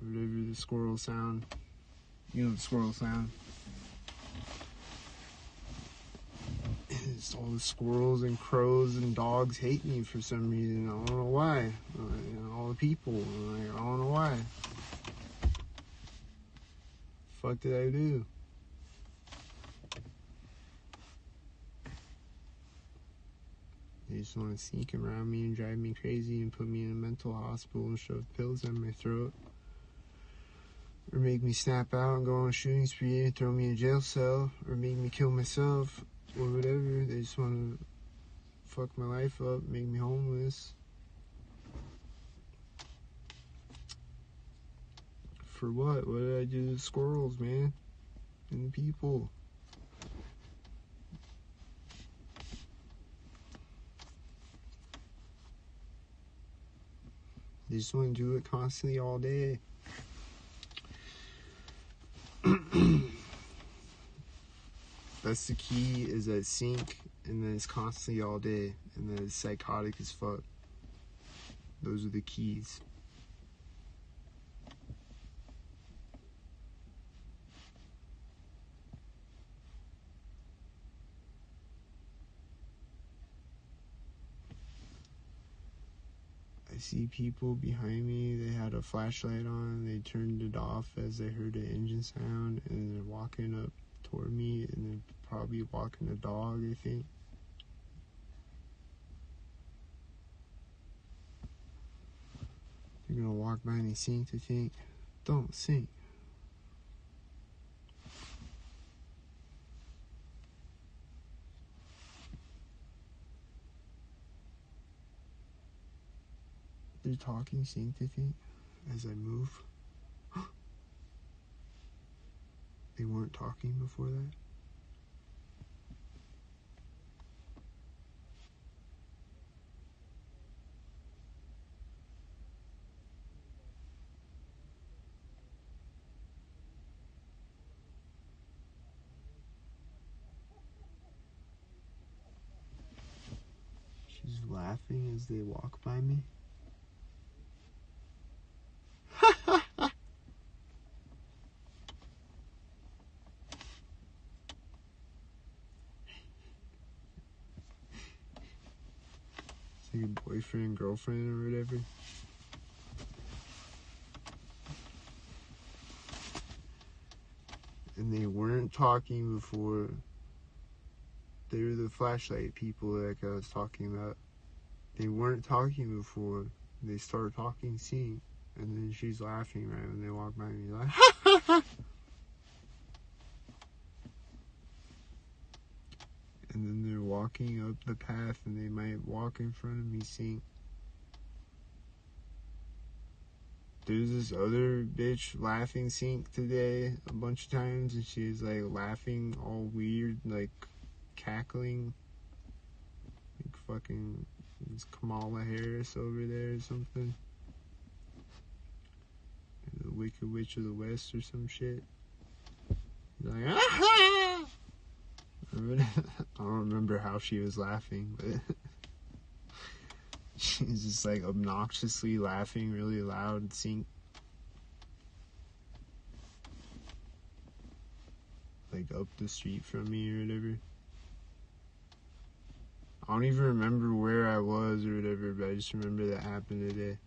whatever the squirrel sound. You know the squirrel sound. It's all the squirrels and crows and dogs hate me for some reason. I don't know why. All the people. Like, I don't know why. Fuck did I do? They just want to sneak around me and drive me crazy and put me in a mental hospital and shove pills down my throat. Or make me snap out and go on a shooting spree and throw me in a jail cell. Or make me kill myself. Or whatever. They just want to fuck my life up, make me homeless. For what? What did I do to the squirrels, man? And the people? They just want to do it constantly all day. That's the key, is that sync, and then it's constantly all day, and then it's psychotic as fuck. Those are the keys. I see people behind me, they had a flashlight on, they turned it off as they heard the engine sound, and they're walking up toward me, and they're probably walking a dog, I think. They're gonna walk by and they sink, I think. Don't sink. They're talking synced, I think, as I move. They weren't talking before that. She's laughing as they walk by me. It's like a boyfriend, girlfriend, or whatever. And they weren't talking before. They were the flashlight people like I was talking about. They weren't talking before. They started talking, seeing. And then she's laughing right when they walk by me, like, ha ha ha! And then they're walking up the path and they might walk in front of me, seeing. There's this other bitch laughing sync today a bunch of times, and she's like laughing all weird, like cackling, like fucking it's Kamala Harris over there or something, the Wicked Witch of the West or some shit. She's like, ah-ha! I don't remember how she was laughing, but she's just like obnoxiously laughing really loud, sync. Like up the street from me or whatever. I don't even remember where I was or whatever, but I just remember that happened today.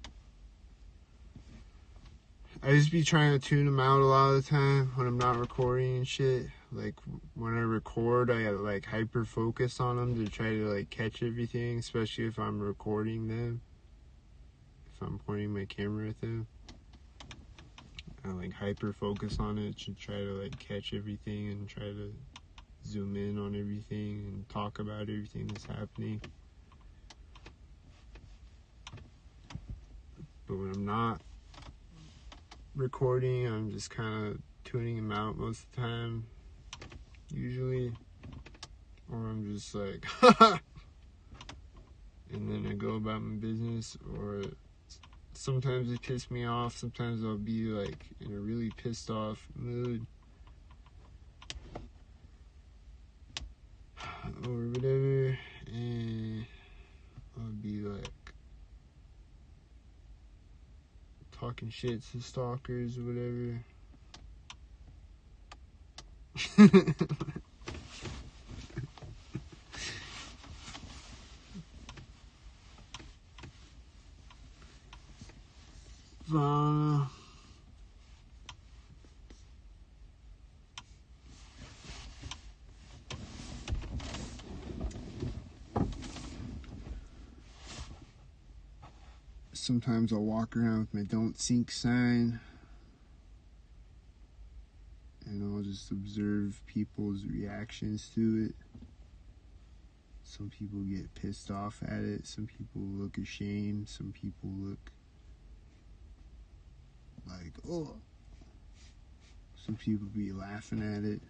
I just be trying to tune them out a lot of the time when I'm not recording and shit. Like when I record, I like hyper focus on them to try to like catch everything, especially if I'm recording them. If I'm pointing my camera at them, I like hyper focus on it to try to like catch everything and try to zoom in on everything and talk about everything that's happening. But when I'm not recording, I'm just kind of tuning them out most of the time, usually, or I'm just like and then I go about my business. Or sometimes they piss me off, sometimes I'll be like in a really pissed off mood. or whatever, and I'll be like talking shit to stalkers or whatever. Sometimes I'll walk around with my don't sink sign, and I'll just observe people's reactions to it. Some people get pissed off at it, some people look ashamed, some people look like, oh. Some people be laughing at it.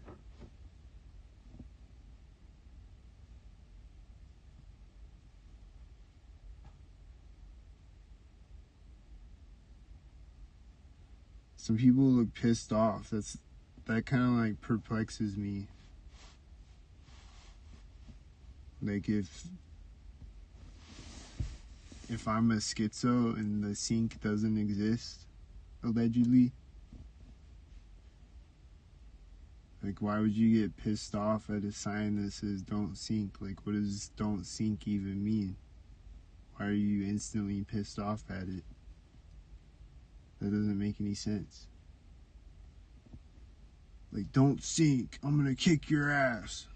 Some people look pissed off. That kind of like perplexes me. Like if I'm a schizo and the sink doesn't exist, allegedly, like why would you get pissed off at a sign that says don't sink? Like what does don't sink even mean? Why are you instantly pissed off at it? That doesn't make any sense. Like, don't sink, I'm gonna kick your ass.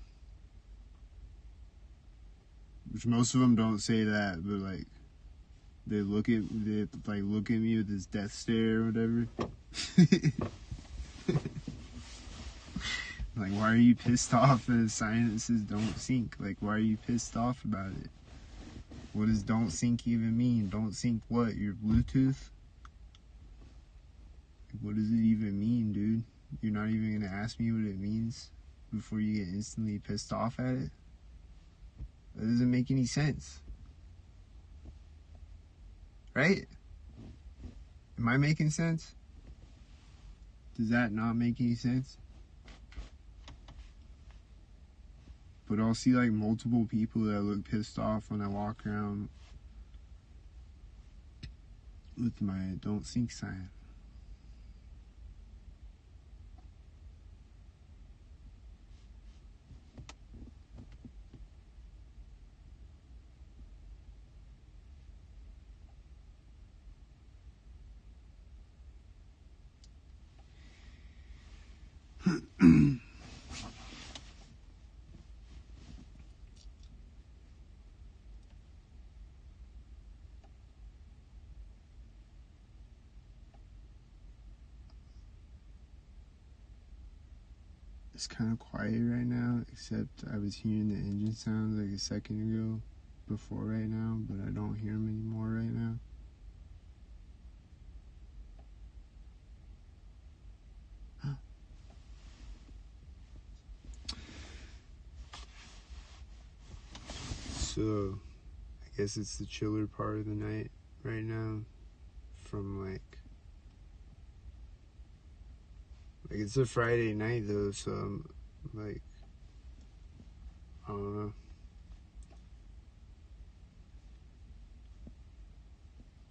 Which most of them don't say that, but like they look at me with this death stare or whatever. Like, why are you pissed off at a sign that says don't sink? Like, why are you pissed off about it? What does don't sink even mean? Don't sink what? Your Bluetooth? What does it even mean, dude? You're not even gonna ask me what it means before you get instantly pissed off at it? That doesn't make any sense. Right? Am I making sense? Does that not make any sense? But I'll see like multiple people that look pissed off when I walk around with my don't sink sign. It's kind of quiet right now, except I was hearing the engine sounds like a second ago before right now, but I don't hear them anymore right now. So, I guess it's the chiller part of the night right now. From like it's a Friday night though, so I'm like, I don't know.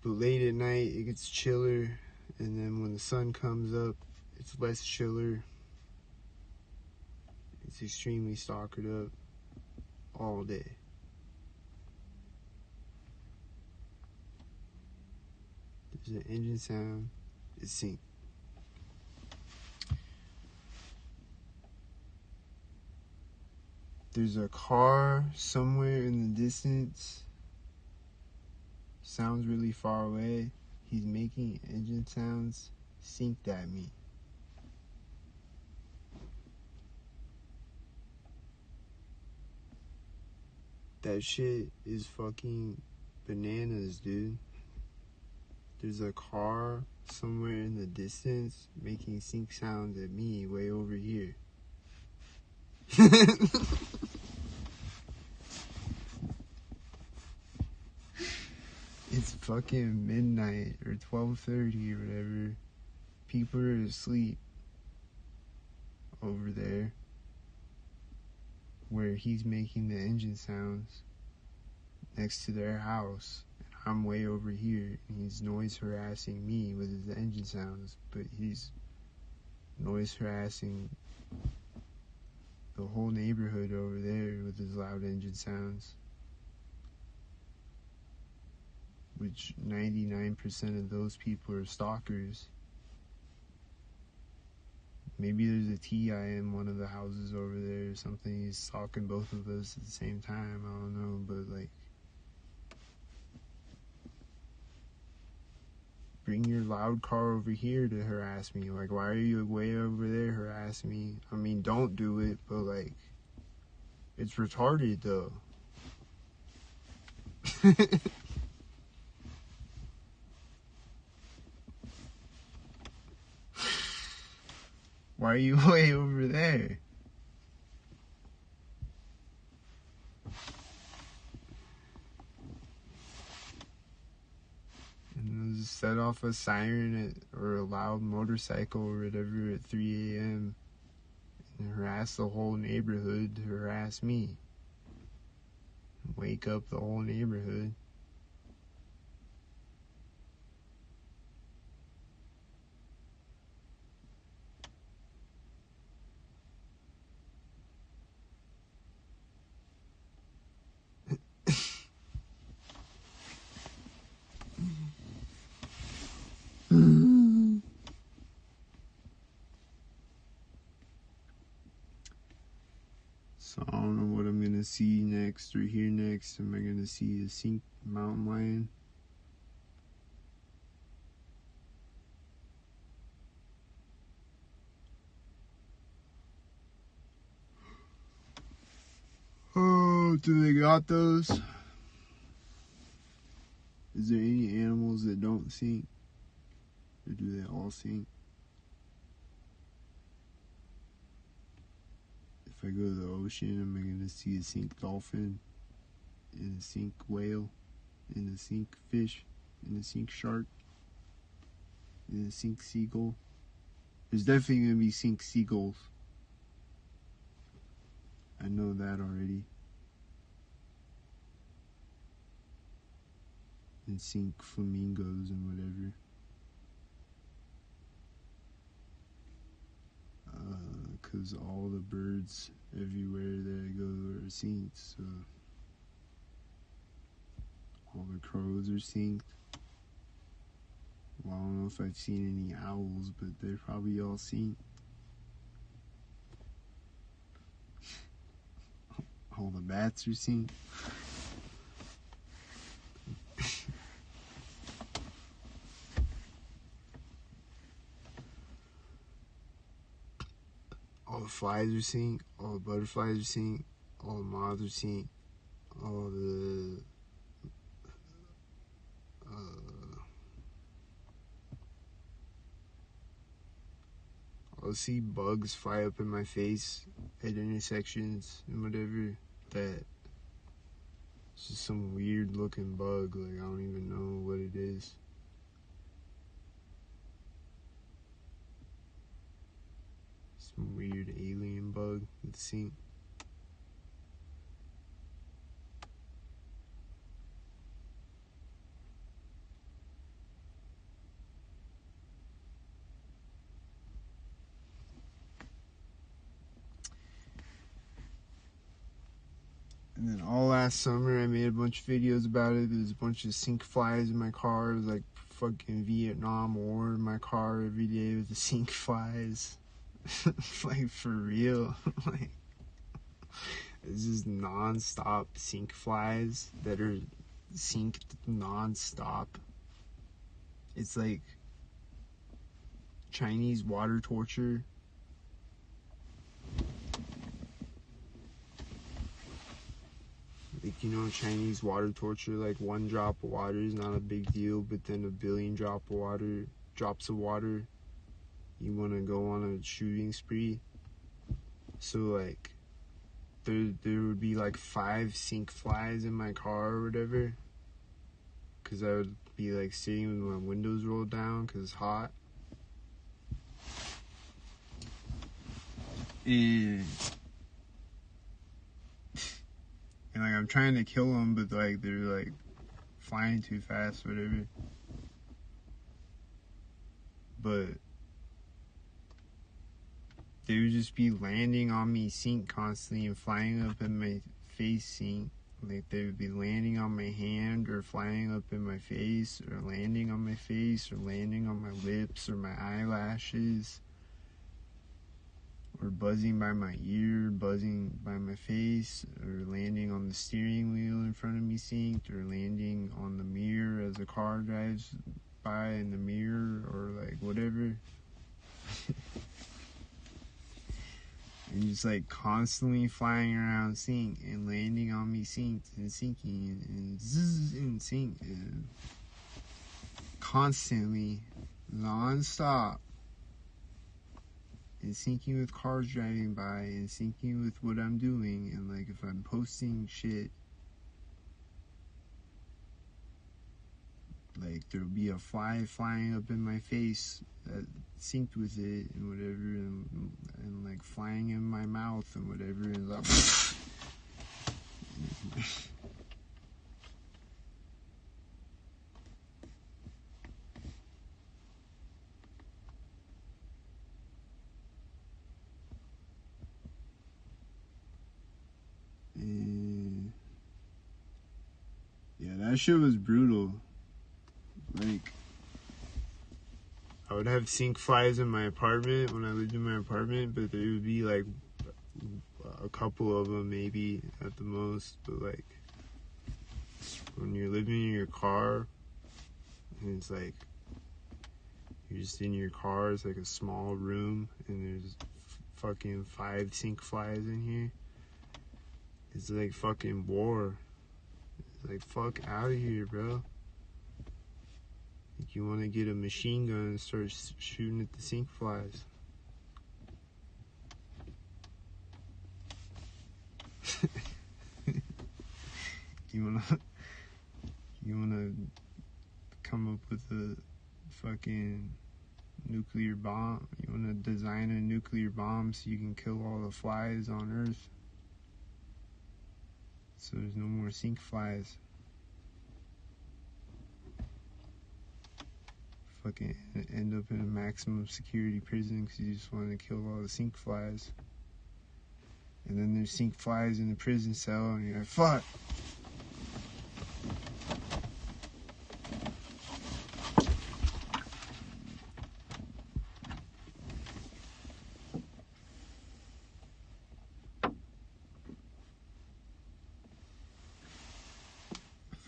But late at night it gets chiller, and then when the sun comes up, it's less chiller. It's extremely stalkered up all day. There's an engine sound. It's sync. There's a car somewhere in the distance. Sounds really far away. He's making engine sounds synced at me. That shit is fucking bananas, dude. There's a car somewhere in the distance making sync sounds at me way over here. It's fucking midnight or 12:30 or whatever. People are asleep over there. where he's making the engine sounds next to their house. I'm way over here, and he's noise harassing me with his engine sounds, but he's noise harassing the whole neighborhood over there with his loud engine sounds, which 99% of those people are stalkers. Maybe there's a TI in one of the houses over there or something. He's stalking both of us at the same time. I don't know, but like, bring your loud car over here to harass me. Like, why are you way over there harassing me? I mean, don't do it, but like, it's retarded though. Why are you way over there? And just set off a siren or a loud motorcycle or whatever at 3 a.m. and harass the whole neighborhood to harass me. Wake up the whole neighborhood. So I don't know what I'm gonna see next or hear next. Am I gonna see a sink mountain lion? Oh, do they got those? Is there any animals that don't sink? Or do they all sink? If I go to the ocean, am I gonna see a sink dolphin? And a sink whale? And a sink fish? And a sink shark? And a sink seagull? There's definitely gonna be sink seagulls. I know that already. And sink flamingos and whatever. Cause all the birds everywhere that I go are synced, so all the crows are synced. Well, I don't know if I've seen any owls, but they're probably all synced. All the bats are synced. All the flies are synced, all the butterflies are synced, all the moths are synced, all the I'll see bugs fly up in my face at intersections and whatever. That it's just some weird looking bug, like I don't even know what it is. Some weird alien bug with sync. And then all last summer I made a bunch of videos about it. There's a bunch of sink flies in my car. It was like fucking Vietnam War in my car every day with the sink flies. Like for real. Like it's just non-stop sink flies that are synced non-stop. It's like Chinese water torture. Like, you know, Chinese water torture, like 1 drop of water is not a big deal, but then 1 billion drops of water, you want to go on a shooting spree. So like there would be like 5 sink flies in my car or whatever, because I would be like sitting with my windows rolled down because it's hot. And And like I'm trying to kill them, but like they're like flying too fast, whatever. But they would just be landing on me sink constantly and flying up in my face sink. Like they would be landing on my hand or flying up in my face or landing on my face or landing on my lips or my eyelashes or buzzing by my ear, buzzing by my face, or landing on the steering wheel in front of me synced, or landing on the mirror as a car drives by in the mirror, or like whatever. And just like constantly flying around sync and landing on me synced and sinking and zzz and sync and constantly, non-stop, and syncing with cars driving by and syncing with what I'm doing. And like if I'm posting shit, like there'll be a fly flying up in my face that synced with it and whatever, and like flying in my mouth and whatever, and like and yeah, that shit was brutal. Like I would have sink flies in my apartment when I lived in my apartment, but there would be like a couple of them maybe at the most. But like when you're living in your car and it's like you're just in your car, it's like a small room and there's fucking 5 sink flies in here. It's like fucking war. It's like fuck out of here, bro. Like you want to get a machine gun and start shooting at the sink flies. You wanna come up with a fucking nuclear bomb? You wanna design a nuclear bomb so you can kill all the flies on Earth? So there's no more sink flies. Fucking end up in a maximum security prison because you just want to kill all the sink flies. And then there's sink flies in the prison cell and you're like, fuck!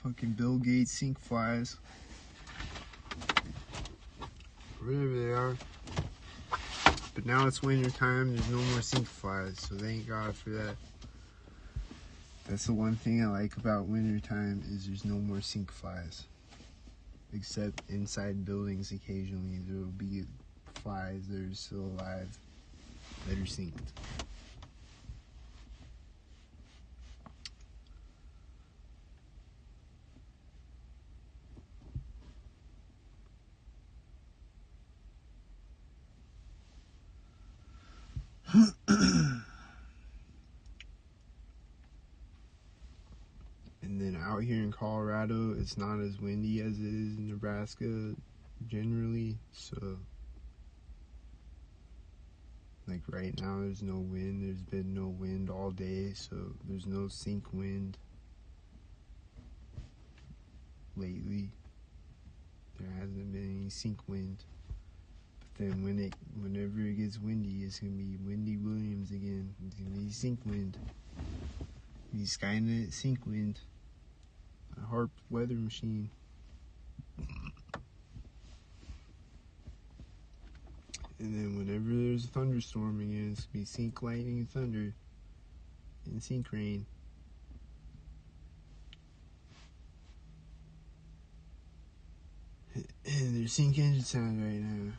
Fucking Bill Gates sink flies. Whatever they are. But now it's winter time, there's no more sink flies, so thank God for that. That's the one thing I like about winter time is there's no more sink flies. Except inside buildings occasionally there will be flies that are still alive that are synced. And then out here in Colorado, it's not as windy as it is in Nebraska generally, so like right now there's no wind. There's been no wind all day, so there's no sink wind lately. There hasn't been any sink wind. But then whenever it gets windy, it's gonna be Windy Williams again. It's gonna be sink wind. Be Skynet sink wind. A HARP weather machine. And then whenever there's a thunderstorm again, it's gonna be sink lightning and thunder and sink rain. And there's sink engine sound right now.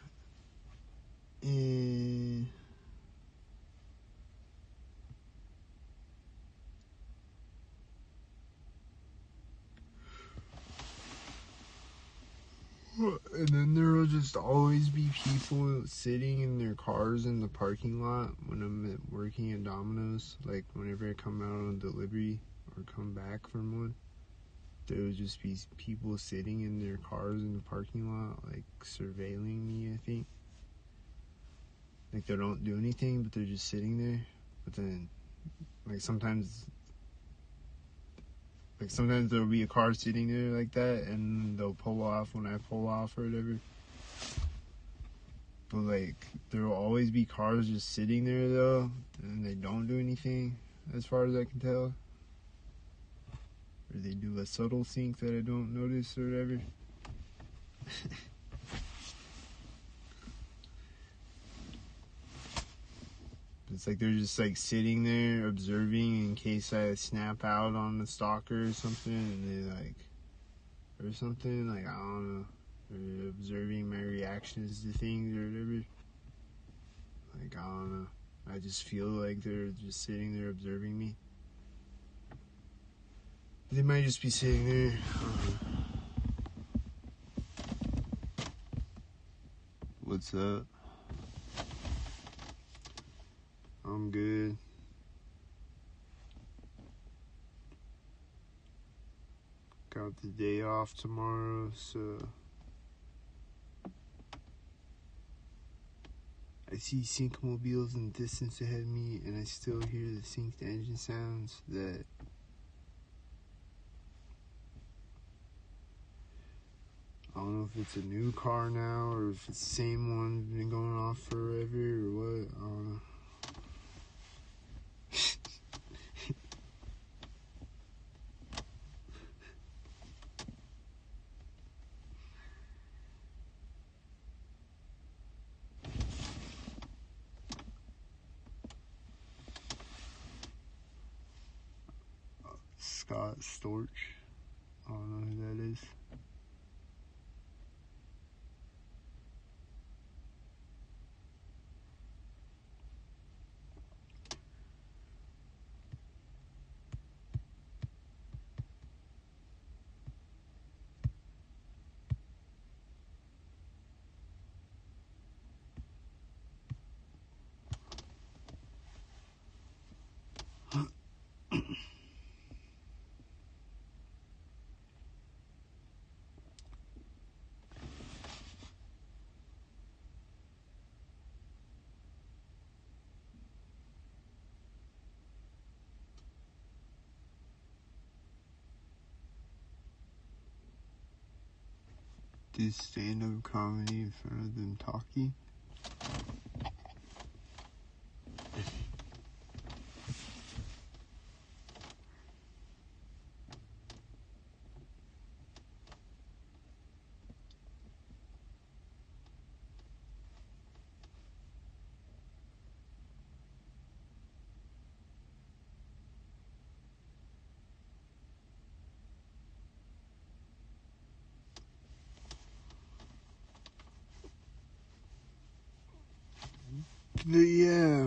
And then there will just always be people sitting in their cars in the parking lot when I'm working at Domino's. Like whenever I come out on delivery or come back from one, there would just be people sitting in their cars in the parking lot, like surveilling me, I think. Like they don't do anything, but they're just sitting there. But then, like sometimes there'll be a car sitting there like that, and they'll pull off when I pull off or whatever. But like there will always be cars just sitting there though, and they don't do anything as far as I can tell. Or they do a subtle sync that I don't notice or whatever. It's like they're just like sitting there observing in case I snap out on the stalker or something, and they like, or something, like I don't know, or observing my reactions to things or whatever. Like I don't know, I just feel like they're just sitting there observing me. They might just be sitting there. What's up? I'm good. Got the day off tomorrow, so I see syncmobiles in the distance ahead of me, and I still hear the synced engine sounds that I don't know if it's a new car now or if it's the same one been going off forever or what. I don't know. Scott Storch. I don't know who that is. Did stand-up comedy in front of them talking. But yeah,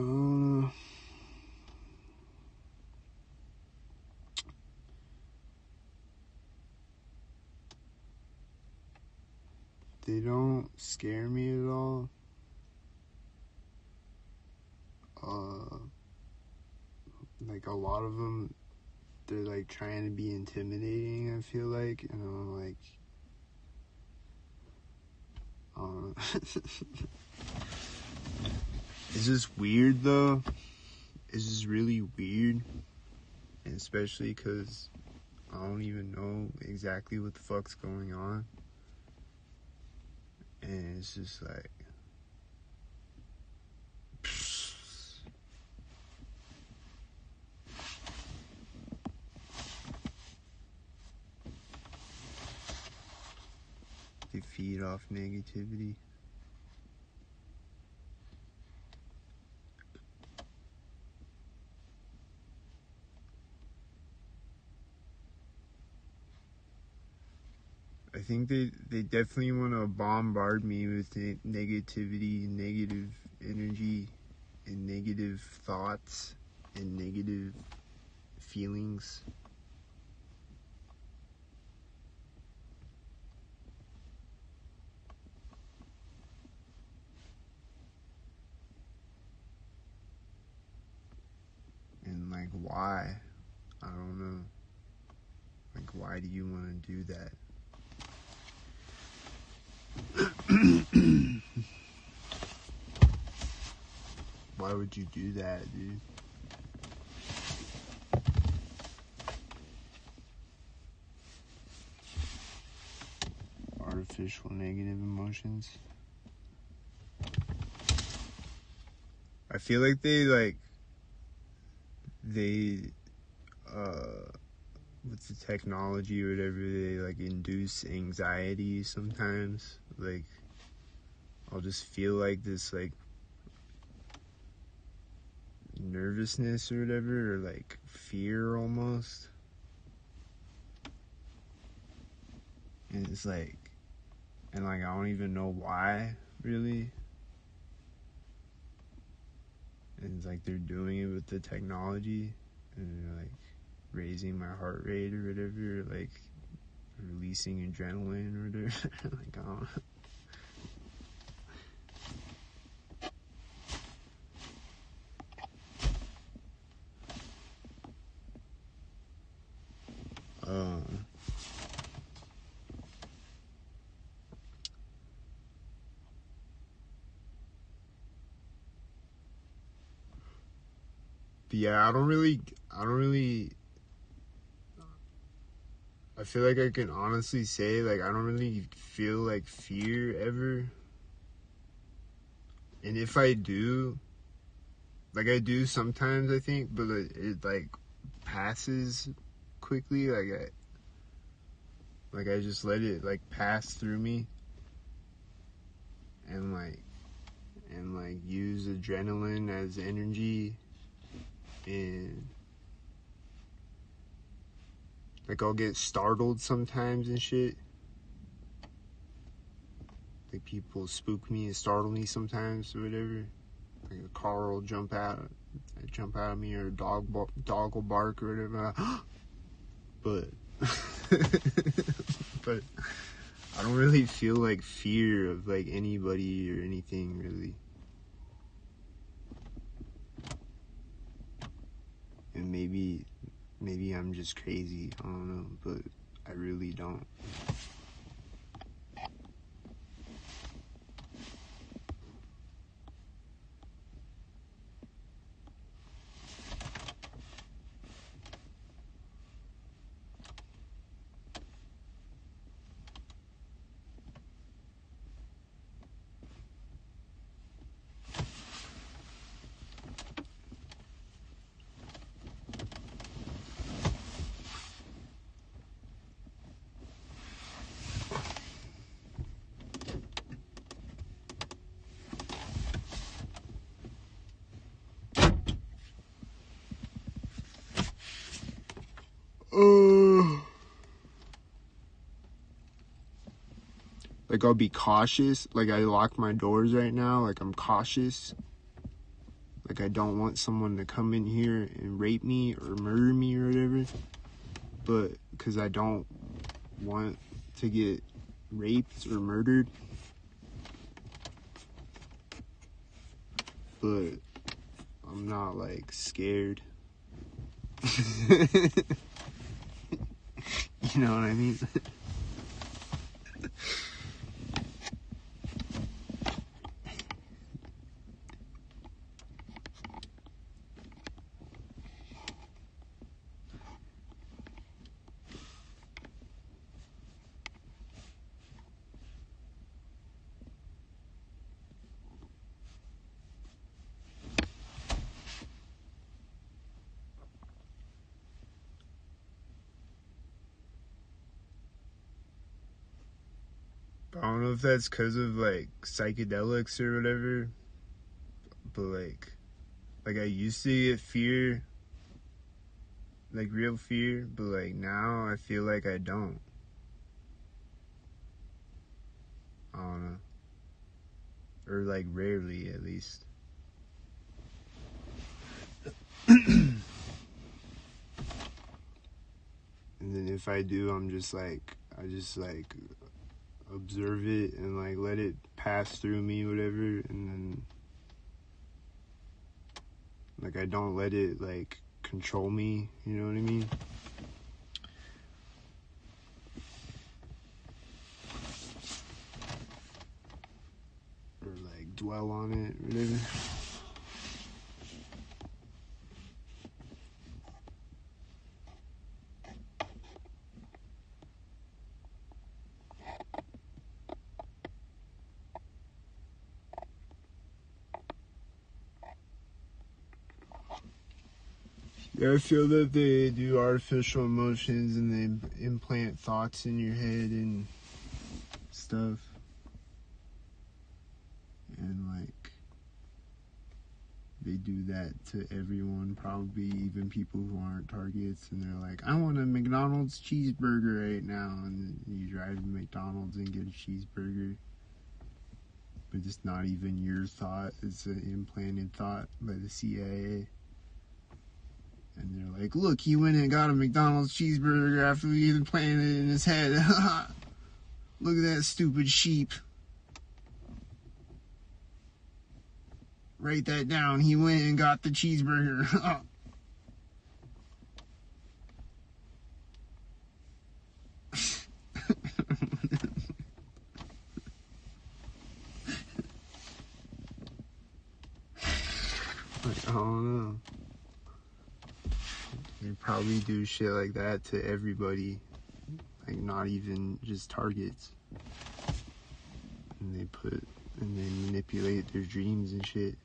they don't scare me at all. Like a lot of them, they're like trying to be intimidating, I feel like, and I'm like, it's just weird though. It's just really weird, and especially because I don't even know exactly what the fuck's going on, and it's just like, they feed off negativity. I think they definitely want to bombard me with negativity, negative energy, and negative thoughts, and negative feelings. And like, why? I don't know. why do you want to do that? Why would you do that, dude? Artificial negative emotions. I feel like they with the technology or whatever, they like induce anxiety sometimes. Like, I'll just feel like this like nervousness or whatever, or like fear almost. And it's like, and like I don't even know why, really. And it's like they're doing it with the technology, and they're like raising my heart rate or whatever, or like releasing adrenaline or whatever. Like, I don't know. But yeah, I don't really, I feel like I can honestly say, like, I don't really feel like fear ever. And if I do, like, I do sometimes, I think, but it like passes quickly. I just let it like pass through me, and like use adrenaline as energy, and like I'll get startled sometimes and shit. Like, people spook me and startle me sometimes or whatever. Like a car will jump out of me, or a dog will bark or whatever. But but I don't really feel like fear of like anybody or anything, really. And maybe I'm just crazy, I don't know, but I really don't. Like, I'll be cautious. Like, I lock my doors right now. Like, I'm cautious. Like, I don't want someone to come in here and rape me or murder me or whatever. But because I don't want to get raped or murdered. But I'm not like scared. You know what I mean? I don't know if that's because of like psychedelics or whatever, but like I used to get fear, like real fear, but like now I feel like I don't. I don't know. Or like rarely, at least. And then if I do, I just like observe it and like let it pass through me, whatever, and then like I don't let it like control me, you know what I mean? dwell on it, whatever. Yeah, I feel that they do artificial emotions and they implant thoughts in your head and stuff. And like, they do that to everyone, probably even people who aren't targets. And they're like, I want a McDonald's cheeseburger right now. And you drive to McDonald's and get a cheeseburger. But it's not even your thought, it's an implanted thought by the CIA. And they're like, look, he went and got a McDonald's cheeseburger after we even planted it in his head. Look at that stupid sheep. Write that down. He went and got the cheeseburger. Like, I don't know. They probably do shit like that to everybody. Like, not even just targets. And they manipulate their dreams and shit.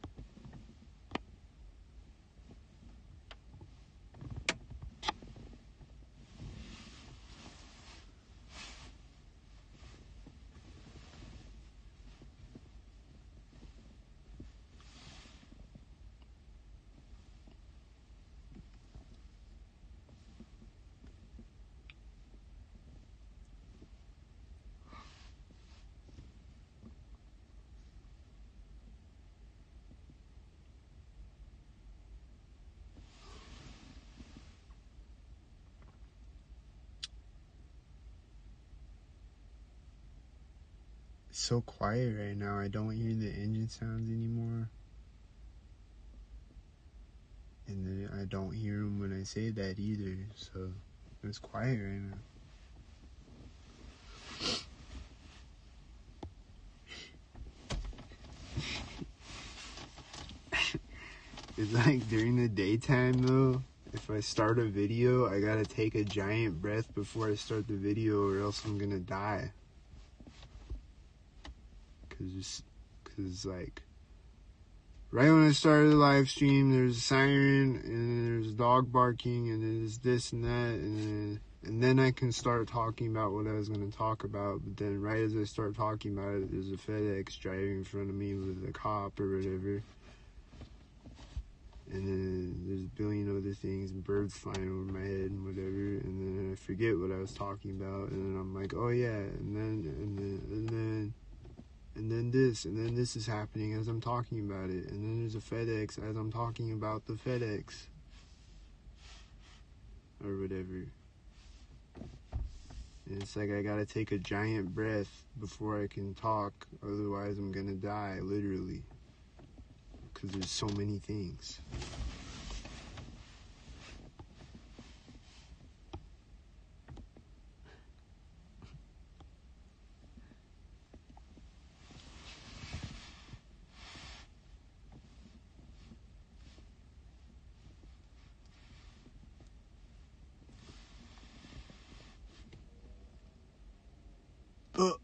It's so quiet right now. I don't hear the engine sounds anymore. And then I don't hear them when I say that either. So it's quiet right now. It's like during the daytime though, if I start a video, I gotta take a giant breath before I start the video or else I'm gonna die. Cause like, right when I started the live stream, there's a siren, and then there's a dog barking, and then there's this and that, and then I can start talking about what I was gonna talk about, but then right as I start talking about it, there's a FedEx driving in front of me with a cop or whatever. And then there's a billion other things and birds flying over my head and whatever, and then I forget what I was talking about, and then I'm like, oh yeah, and then this is happening as I'm talking about it, and then there's a FedEx as I'm talking about the FedEx or whatever. And it's like I gotta take a giant breath before I can talk, otherwise I'm gonna die, literally. Because there's so many things. Oh,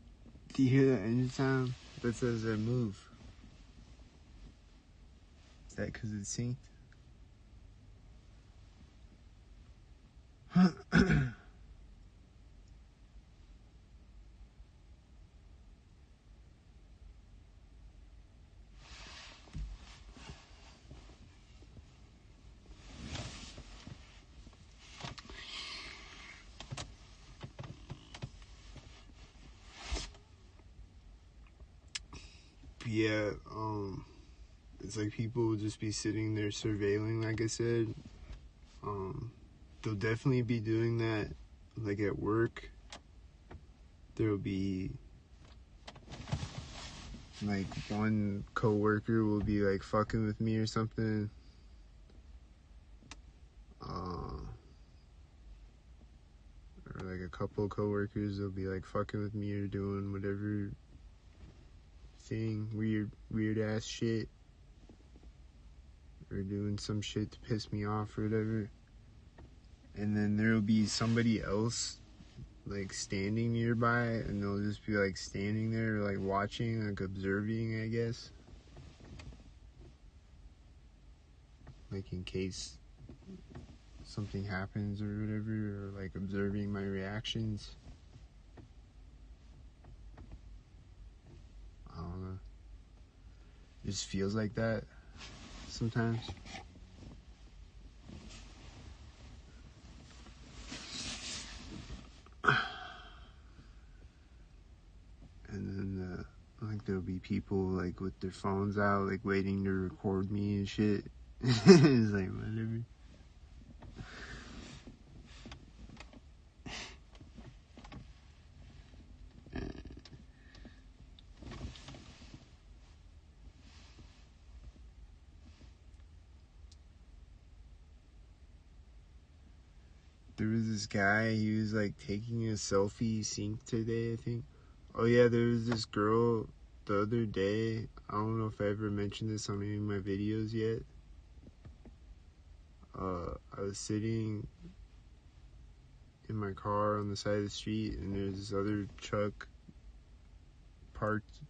do you hear that engine sound? That says I move. Is that because it's synced? Yeah, it's like people will just be sitting there surveilling, like I said. They'll definitely be doing that, like at work. There'll be, like, one coworker will be, like, fucking with me or something. Or, like, a couple of coworkers will be, like, fucking with me or doing whatever thing, weird ass shit, or doing some shit to piss me off or whatever. And then there'll be somebody else like standing nearby, and they'll just be like standing there, like watching, like observing, I guess. Like in case something happens or whatever, or like observing my reactions. I don't know. It just feels like that sometimes. And then like there'll be people like with their phones out, like waiting to record me and shit. It's like whatever. There was this guy, he was like taking a selfie sync today, I think. Oh yeah, there was this girl the other day. I don't know if I ever mentioned this on any of my videos yet. I was sitting in my car on the side of the street, and there's this other truck parked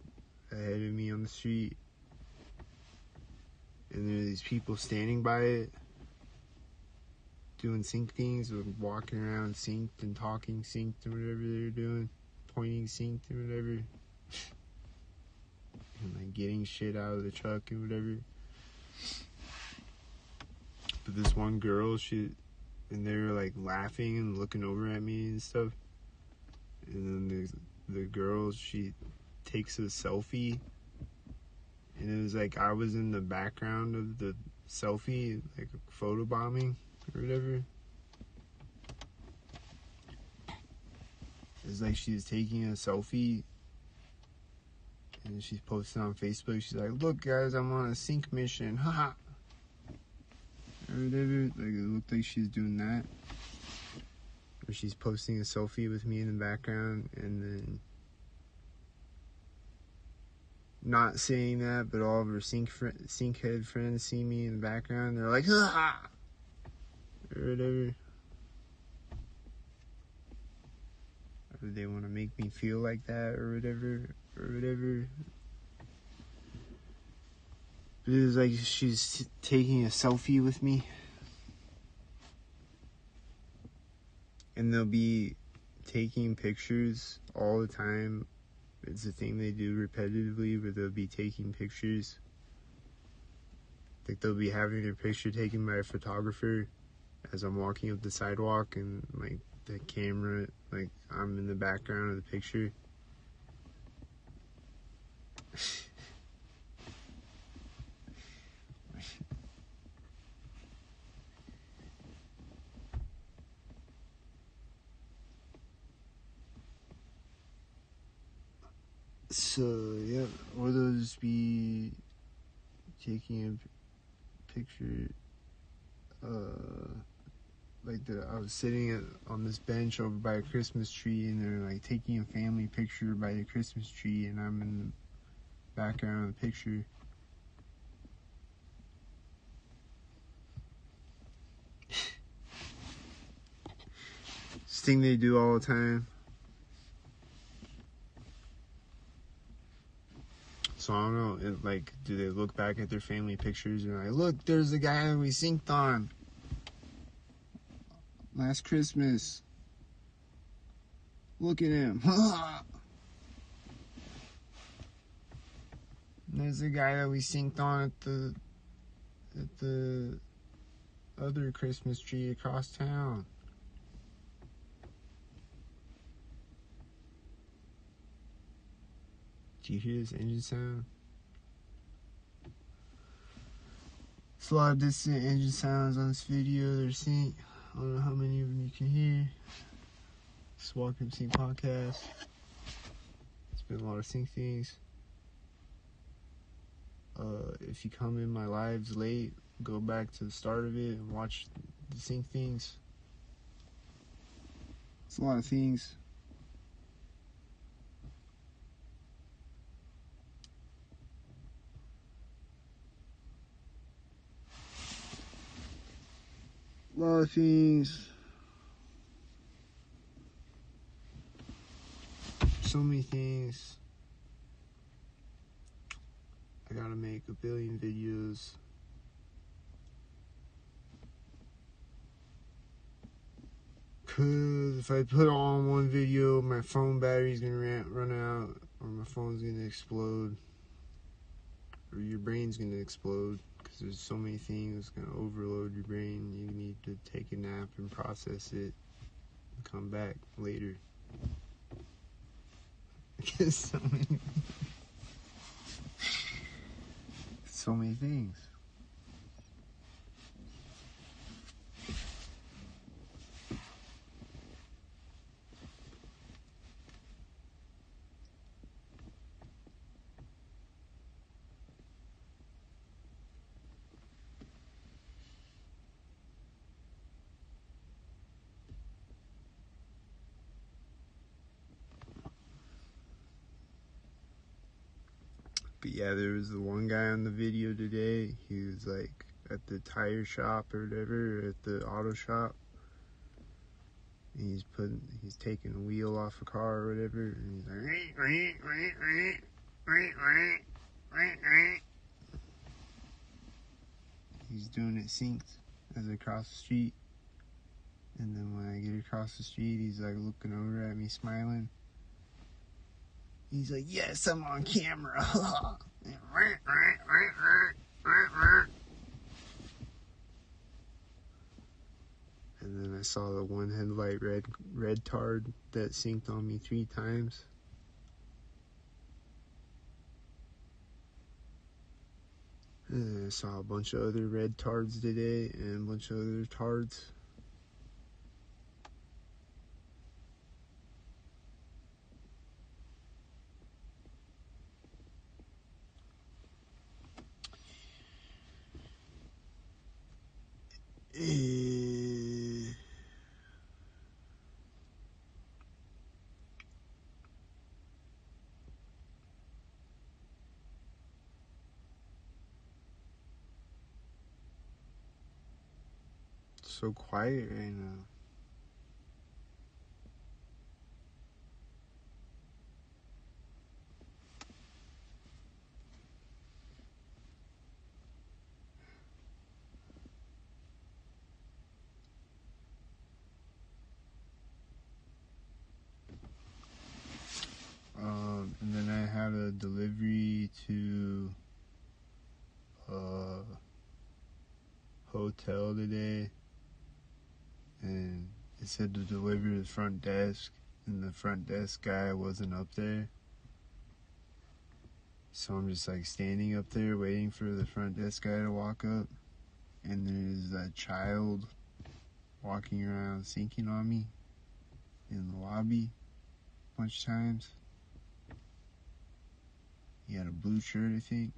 ahead of me on the street. And there are these people standing by it, doing sync things, walking around synced and talking synced and whatever they're doing, pointing synced and whatever, and like getting shit out of the truck and whatever. But this one girl, and they were like laughing and looking over at me and stuff. And then the girl, she takes a selfie, and it was like I was in the background of the selfie, like photo bombing or whatever. It's like she was taking a selfie, and she's posting on Facebook. She's like, "Look, guys, I'm on a sync mission, haha." Or whatever. Like it looked like she's doing that. Or she's posting a selfie with me in the background, and then not saying that, but all of her sync head friends see me in the background. They're like, haha, or whatever. Or they want to make me feel like that, or whatever, or whatever. But it was like she's taking a selfie with me. And they'll be taking pictures all the time. It's a thing they do repetitively, where they'll be taking pictures. Like they'll be having their picture taken by a photographer as I'm walking up the sidewalk, and like the camera, like I'm in the background of the picture. So yeah, or they'll just be taking a picture. Like I was sitting on this bench over by a Christmas tree, and they're like taking a family picture by the Christmas tree, and I'm in the background of the picture. This thing they do all the time. So I don't know, like, do they look back at their family pictures and like, look, there's the guy that we synced on last Christmas. Look at him. There's the guy that we synced on at the other Christmas tree across town. Do you hear this engine sound? It's a lot of distant engine sounds on this video. They're synced. I don't know how many of them you can hear. It's Welcome Sync Podcast. It's been a lot of sync things. If you come in my lives late, go back to the start of it and watch the sync things. It's a lot of things. A lot of things. So many things. I gotta make a billion videos. Cause if I put all in one video, my phone battery's gonna run out, or my phone's gonna explode, or your brain's gonna explode. Cause there's so many things gonna overload your brain. You need to take a nap and process it, and come back later. Because so many things. But yeah, there was the one guy on the video today. He was like at the tire shop or whatever, at the auto shop. And he's taking a wheel off a car or whatever. And he's doing it synced as I cross the street. And then when I get across the street, he's like looking over at me, smiling. He's like, yes, I'm on camera. And then I saw the one headlight red tard that synced on me 3 times. And then I saw a bunch of other red tards today and a bunch of other tards. So quiet right now. And then I had a delivery to a hotel today, and it said to deliver to the front desk, and the front desk guy wasn't up there. So I'm just like standing up there waiting for the front desk guy to walk up, and there's a child walking around sinking on me in the lobby a bunch of times. He had a blue shirt, I think.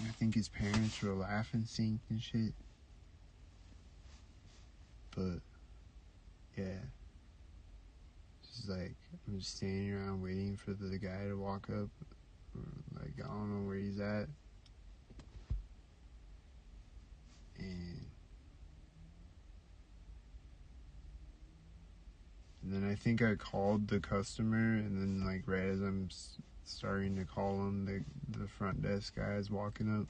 I think his parents were laughing, synced and shit. But yeah, just like I'm just standing around waiting for the guy to walk up. Like I don't know where he's at. And then I think I called the customer, and then like right as I'm starting to call him, the front desk guy is walking up.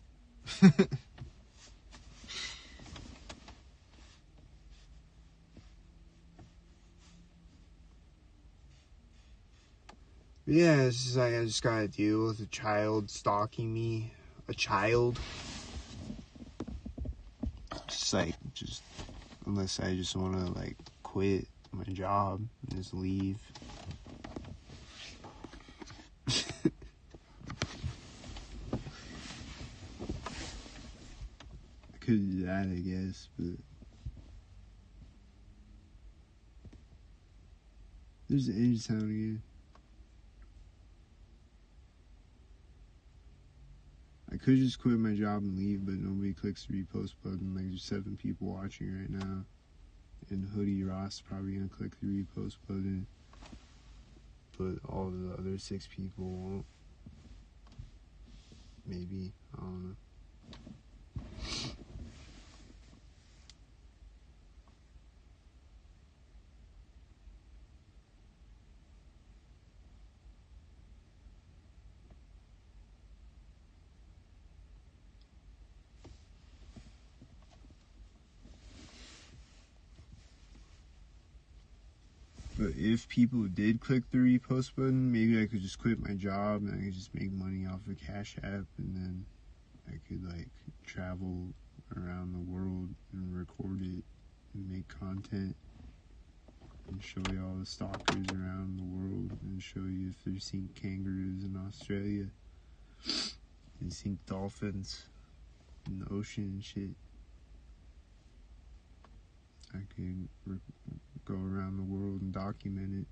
Yeah, it's just like I just gotta deal with a child stalking me. A child. Just unless I just wanna like quit my job and just leave. I could do that, I guess, but there's the edge sound again. I could just quit my job and leave, but nobody clicks the repost button. Like there's 7 people watching right now, and Hoodie Ross probably gonna click the repost button, but all the other 6 people won't. maybe, I don't know. But if people did click the repost button, maybe I could just quit my job and I could just make money off of Cash App, and then I could like travel around the world and record it and make content and show you all the stalkers around the world and show you if there's sink kangaroos in Australia and sink dolphins in the ocean and shit. I could go around the world and document it.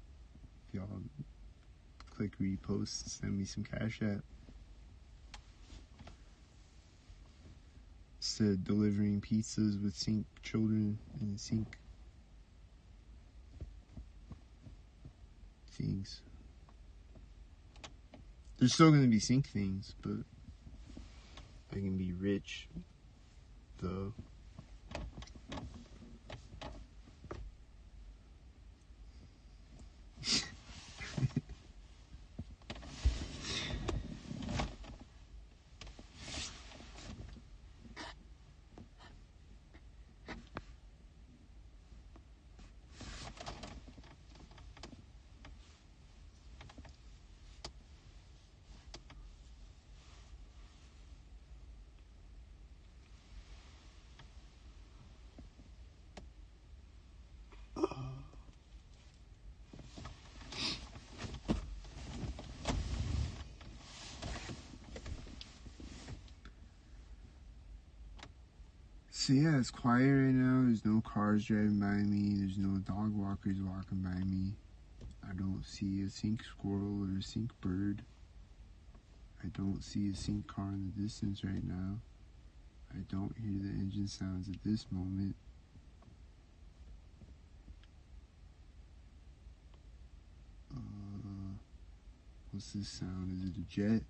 If y'all click repost, send me some Cash App. Instead of delivering pizzas with sink children and sink things. There's still gonna be sink things, but I can be rich, though. So yeah, it's quiet right now. There's no cars driving by me. There's no dog walkers walking by me. I don't see a sink squirrel or a sink bird. I don't see a sink car in the distance right now. I don't hear the engine sounds at this moment. What's this sound? Is it a jet?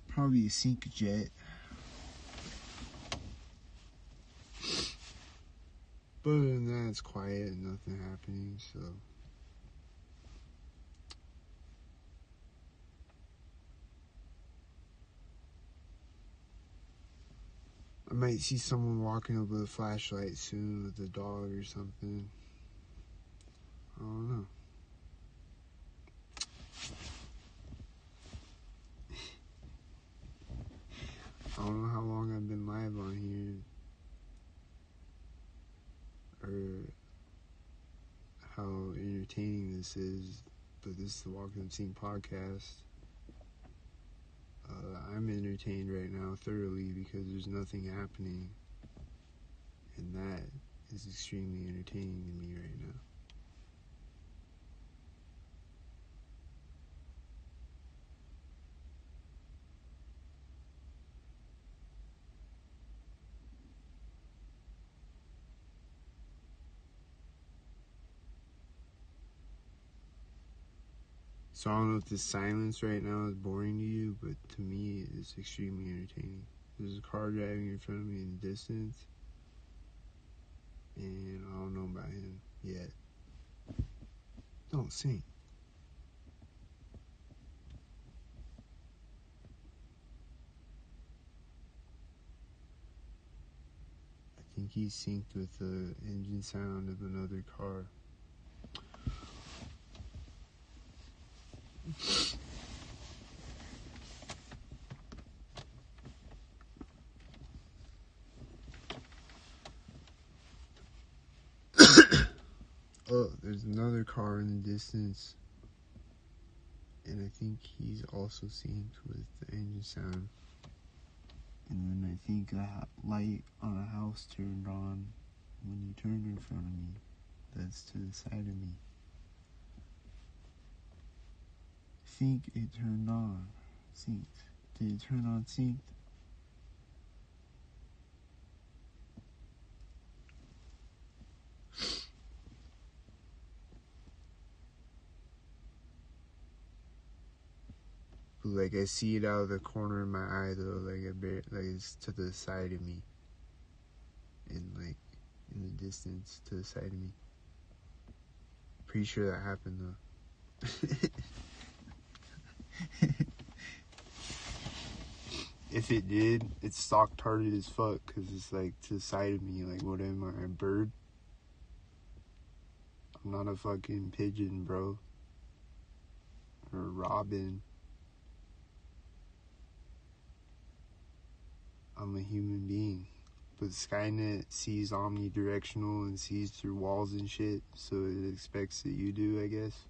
Probably a sink jet. But other than that, it's quiet and nothing happening, so. I might see someone walking up with a flashlight soon with a dog or something. I don't know. I don't know how long I've been live on here, or how entertaining this is, but this is the Walking Up Scene podcast. I'm entertained right now thoroughly because there's nothing happening, and that is extremely entertaining to me right now. So I don't know if this silence right now is boring to you, but to me it's extremely entertaining. There's a car driving in front of me in the distance, and I don't know about him yet. Don't sing. I think he's synced with the engine sound of another car. Oh, there's another car in the distance, and I think he's also synced with the engine sound. And then I think a light on a house turned on when you turned in front of me. That's to the side of me. I think it turned on. Synced. Did it turn on synced? Like, I see it out of the corner of my eye, though. Like, like it's to the side of me. And, like, in the distance to the side of me. Pretty sure that happened, though. If it did, it's stock-tarded as fuck, because it's, like, to the side of me. Like, what am I, a bird? I'm not a fucking pigeon, bro. Or a robin. I'm a human being. But Skynet sees omnidirectional and sees through walls and shit, so it expects that you do, I guess.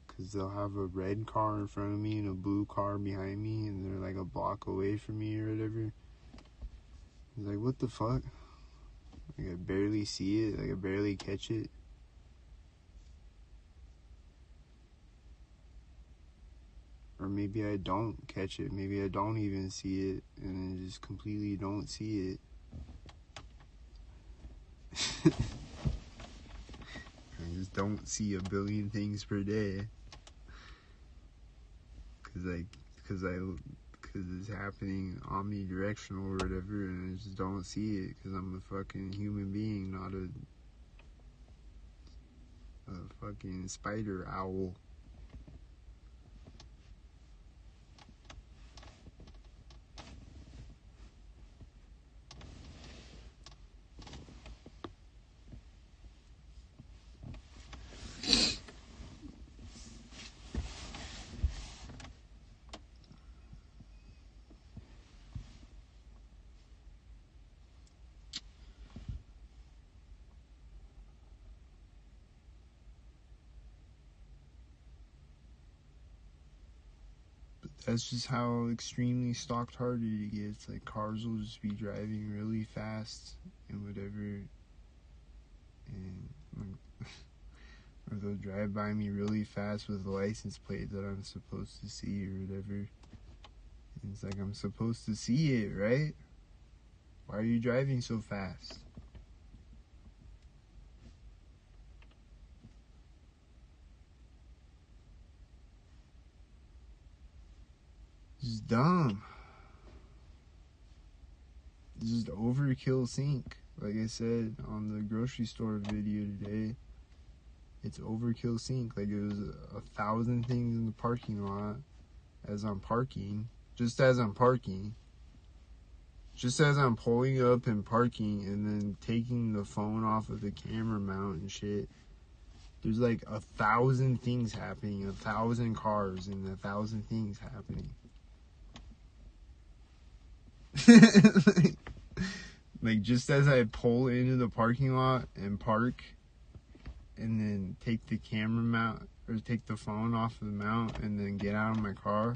Because they'll have a red car in front of me and a blue car behind me, and they're like a block away from me or whatever. It's like, what the fuck? Like, I barely see it, like I barely catch it. Or maybe I don't catch it, maybe I don't even see it, and I just completely don't see it. I just don't see a billion things per day. Cause it's happening omnidirectional or whatever, and I just don't see it, cause I'm a fucking human being, not a fucking spider owl. That's just how extremely stock-tarded it gets. Like, cars will just be driving really fast and whatever, and or they'll drive by me really fast with a license plate that I'm supposed to see or whatever. And it's like, I'm supposed to see it, right? Why are you driving so fast? It's dumb. It's just overkill sync. Like I said on the grocery store video today, it's overkill sync. Like, it was 1,000 things in the parking lot as I'm parking. Just as I'm parking. Just as I'm pulling up and parking and then taking the phone off of the camera mount and shit. There's like 1,000 things happening, 1,000 cars and 1,000 things happening. like just as I pull into the parking lot and park and then take the camera mount or take the phone off of the mount and then get out of my car,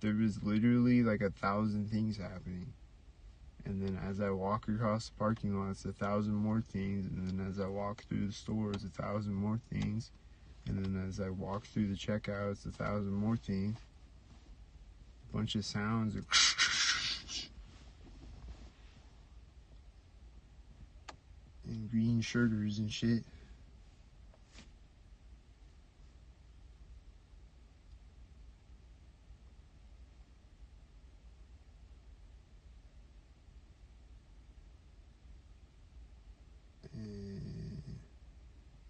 there was literally like 1,000 things happening. And then as I walk across the parking lot, it's 1,000 more things. And then as I walk through the store, it's 1,000 more things. And then as I walk through the checkout, it's 1,000 more things. A bunch of sounds. And green shirters and shit.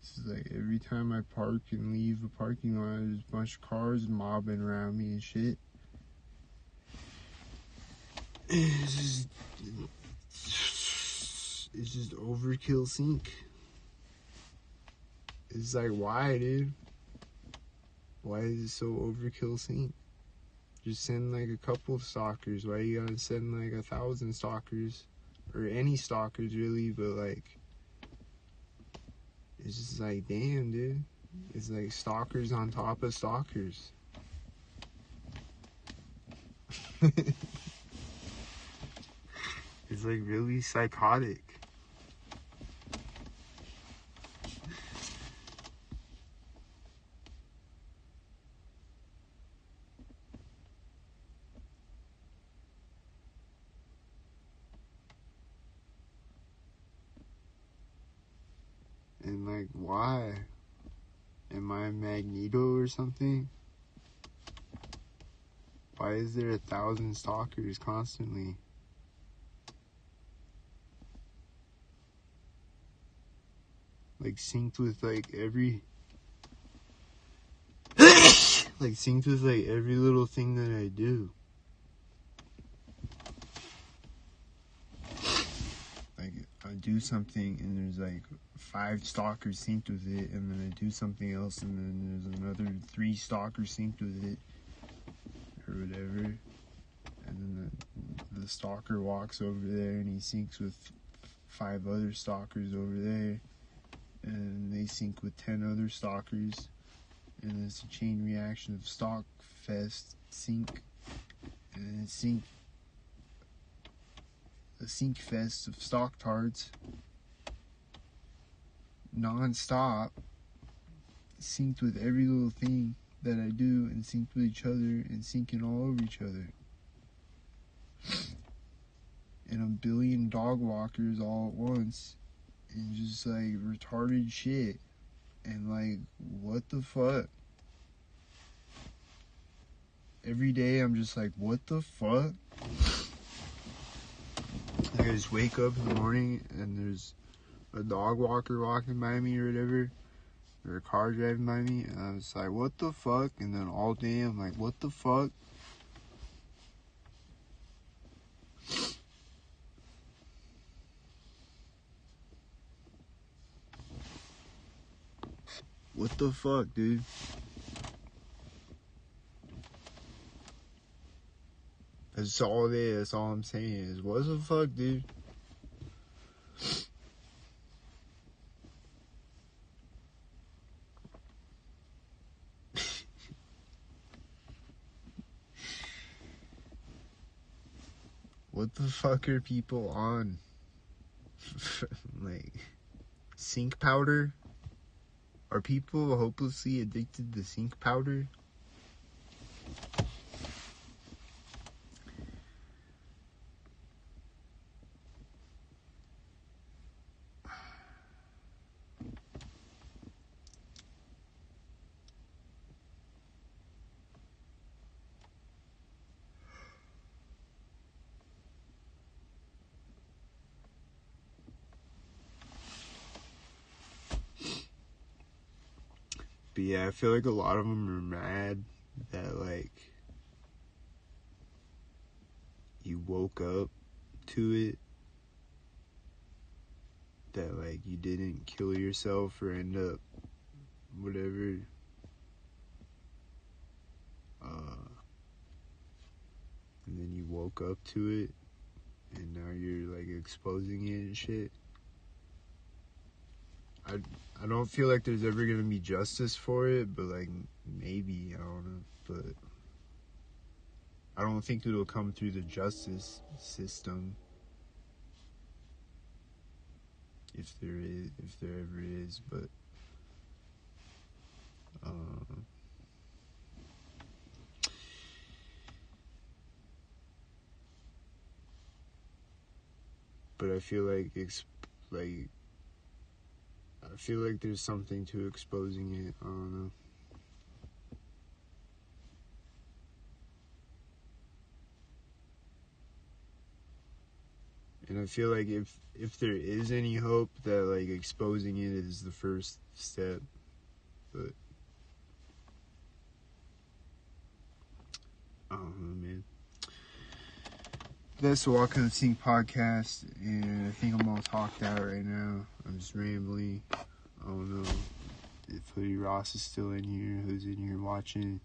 This is like every time I park and leave the parking lot, there's a bunch of cars mobbing around me and shit. It's just overkill sync. It's like, why, dude? Why is it so overkill sync? Just send like a couple of stalkers. Why you gotta send like 1,000 stalkers? Or any stalkers, really, but like, it's just like, damn, dude. It's like stalkers on top of stalkers. It's like really psychotic. And like, why? Am I Magneto or something? Why is there 1,000 stalkers constantly? Like synced with like every like synced with like every little thing that I do. Like I do something and there's like 5 stalkers synced with it, and then I do something else and then there's another 3 stalkers synced with it or whatever. And then the stalker walks over there and he syncs with 5 other stalkers over there, and they sync with 10 other stalkers, and it's a chain reaction of stalk fest sync, and it's a sync fest of stalk tards non-stop, synced with every little thing that I do, and synced with each other, and syncing all over each other. And a billion dog walkers all at once, and just like retarded shit. And like, what the fuck? Every day I'm just like, what the fuck? Like I just wake up in the morning and there's a dog walker walking by me or whatever, or a car driving by me, and I was like, what the fuck? And then all day I'm like, what the fuck? What the fuck, dude? That's all it is. That's all I'm saying is, what the fuck, dude? What the fuck are people on? Like, sync powder? Are people hopelessly addicted to sync powder? But yeah, I feel like a lot of them are mad that, like, you woke up to it. That, like, you didn't kill yourself or end up whatever. And then you woke up to it, and now you're, like, exposing it and shit. I don't feel like there's ever gonna be justice for it, but, like, maybe, I don't know. But I don't think it'll come through the justice system. If there ever is, but I feel like I feel like there's something to exposing it. I don't know. And I feel like if there is any hope, that like exposing it is the first step. But I don't know, man. That's the Walk on the Sync podcast, and I think I'm all talked out right now. I'm just rambling. I don't know if Hoodie Ross is still in here, who's in here watching.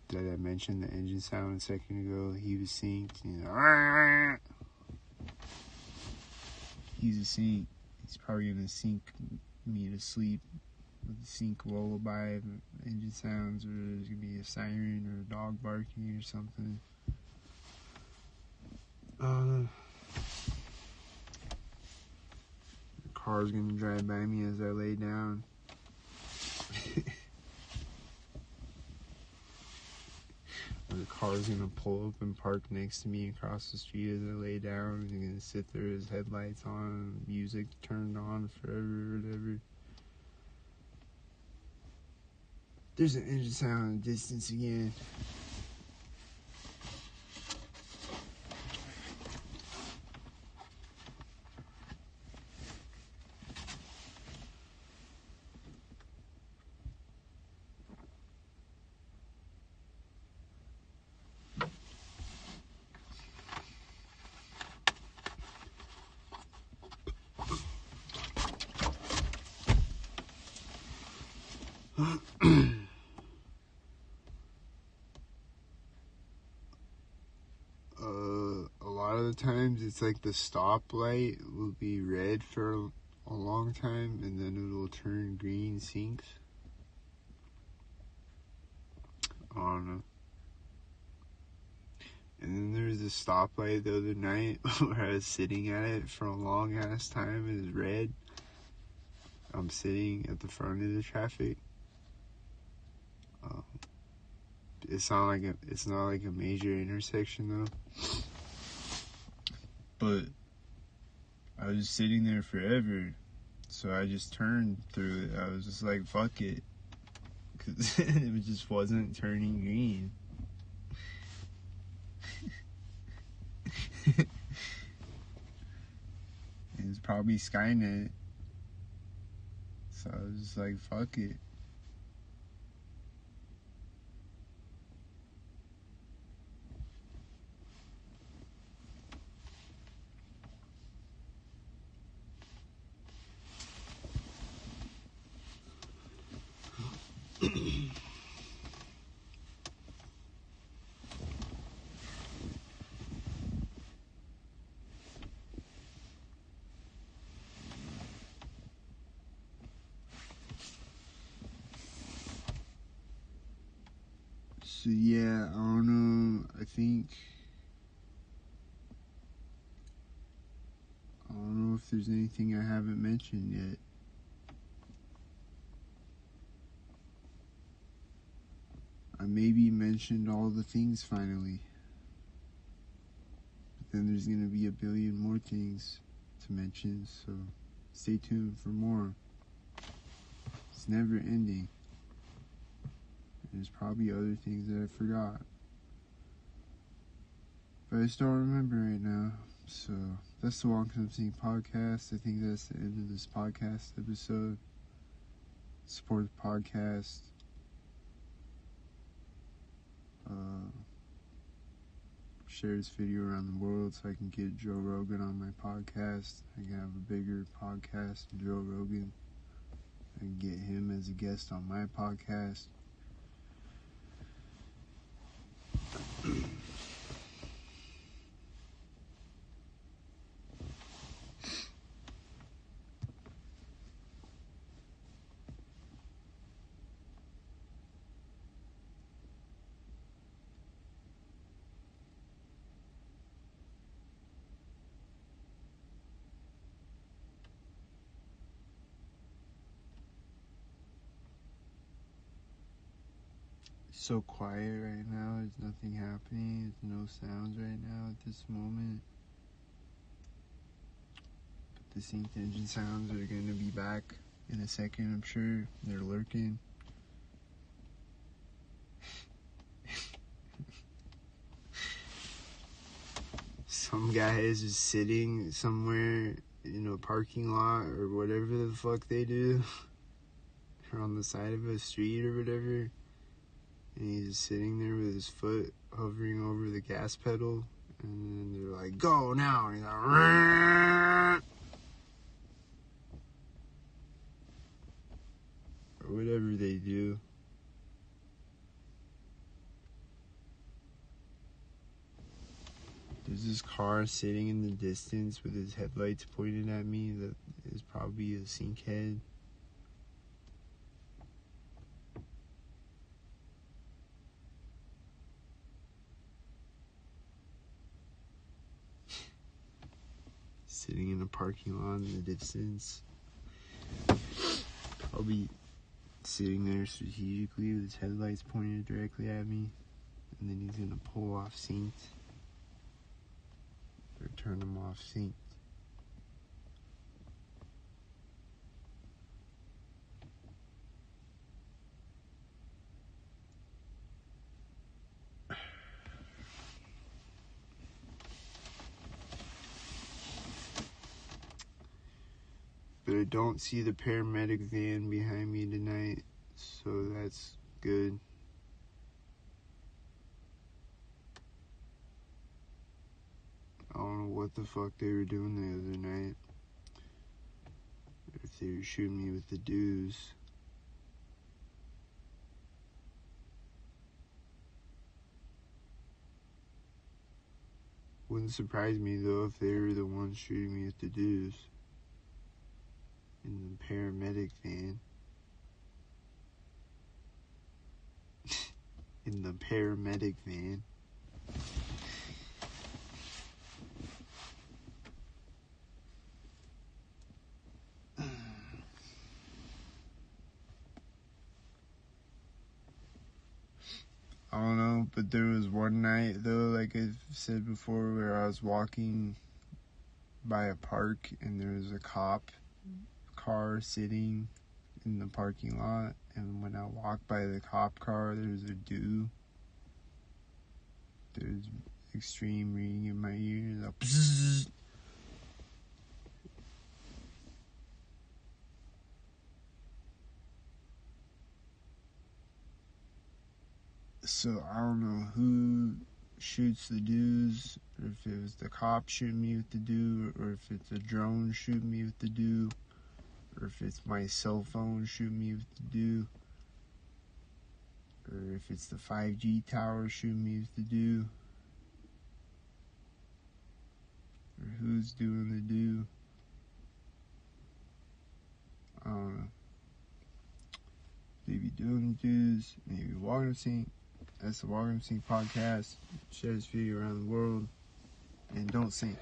Did I mention the engine sound a second ago? He was synced. You know, he's a sync. He's probably gonna sync me to sleep with the sync lullaby engine sounds, or there's gonna be a siren or a dog barking or something. The car's gonna drive by me as I lay down. the car's gonna pull up and park next to me across the street as I lay down. He's gonna sit there, his headlights on, music turned on forever or whatever. There's an engine sound in the distance again. A lot of the times it's like the stoplight will be red for a long time and then it'll turn green, sinks. I don't know. And then there's a stoplight the other night where I was sitting at it for a long ass time. It was red. I'm sitting at the front of the traffic. It's not like a major intersection though. But I was just sitting there forever, so I just turned through it. I was just like, fuck it, because it just wasn't turning green. It was probably Skynet, so I was just like, fuck it. So yeah, I don't know, I don't know if there's anything I haven't mentioned yet. I maybe mentioned all the things finally. But then there's gonna be a billion more things to mention, so stay tuned for more. It's never ending. There's probably other things that I forgot. But I just don't remember right now. So that's the Long Time Seeing podcast. I think that's the end of this podcast episode. Support the podcast. Share this video around the world so I can get Joe Rogan on my podcast. I can have a bigger podcast than Joe Rogan. I can get him as a guest on my podcast. So quiet right now. There's nothing happening. There's no sounds right now at this moment. But the synced engine sounds are going to be back in a second, I'm sure. They're lurking. Some guy is just sitting somewhere in a parking lot or whatever the fuck they do. Or on the side of a street or whatever. And he's just sitting there with his foot hovering over the gas pedal. And then they're like, go now. And he's like, rant. Or whatever they do. There's this car sitting in the distance with his headlights pointed at me that is probably a sink head. Sitting in a parking lot in the distance. Probably sitting there strategically with his headlights pointed directly at me. and then he's gonna pull off synced or turn them off synced. But I don't see the paramedic van behind me tonight, so that's good. I don't know what the fuck they were doing the other night. If they were shooting me with the dues. Wouldn't surprise me though if they were the ones shooting me with the dues. In the paramedic van. In the paramedic van. I don't know, but there was one night though, like I said before, where I was walking by a park and there was a cop car sitting in the parking lot, and when I walked by the cop car, there's a dew. There's extreme ringing in my ears. Bzzz. So I don't know who shoots the dews, or if it was the cop shooting me with the dew, or if it's a drone shooting me with the dew, or if it's my cell phone shooting me with the dew, or if it's the 5G tower shooting me with the dew, or who's doing the dew. I don't know. Maybe doing the dews, maybe walking sync. That's the Walking Sync podcast. Share this video around the world, and don't sink.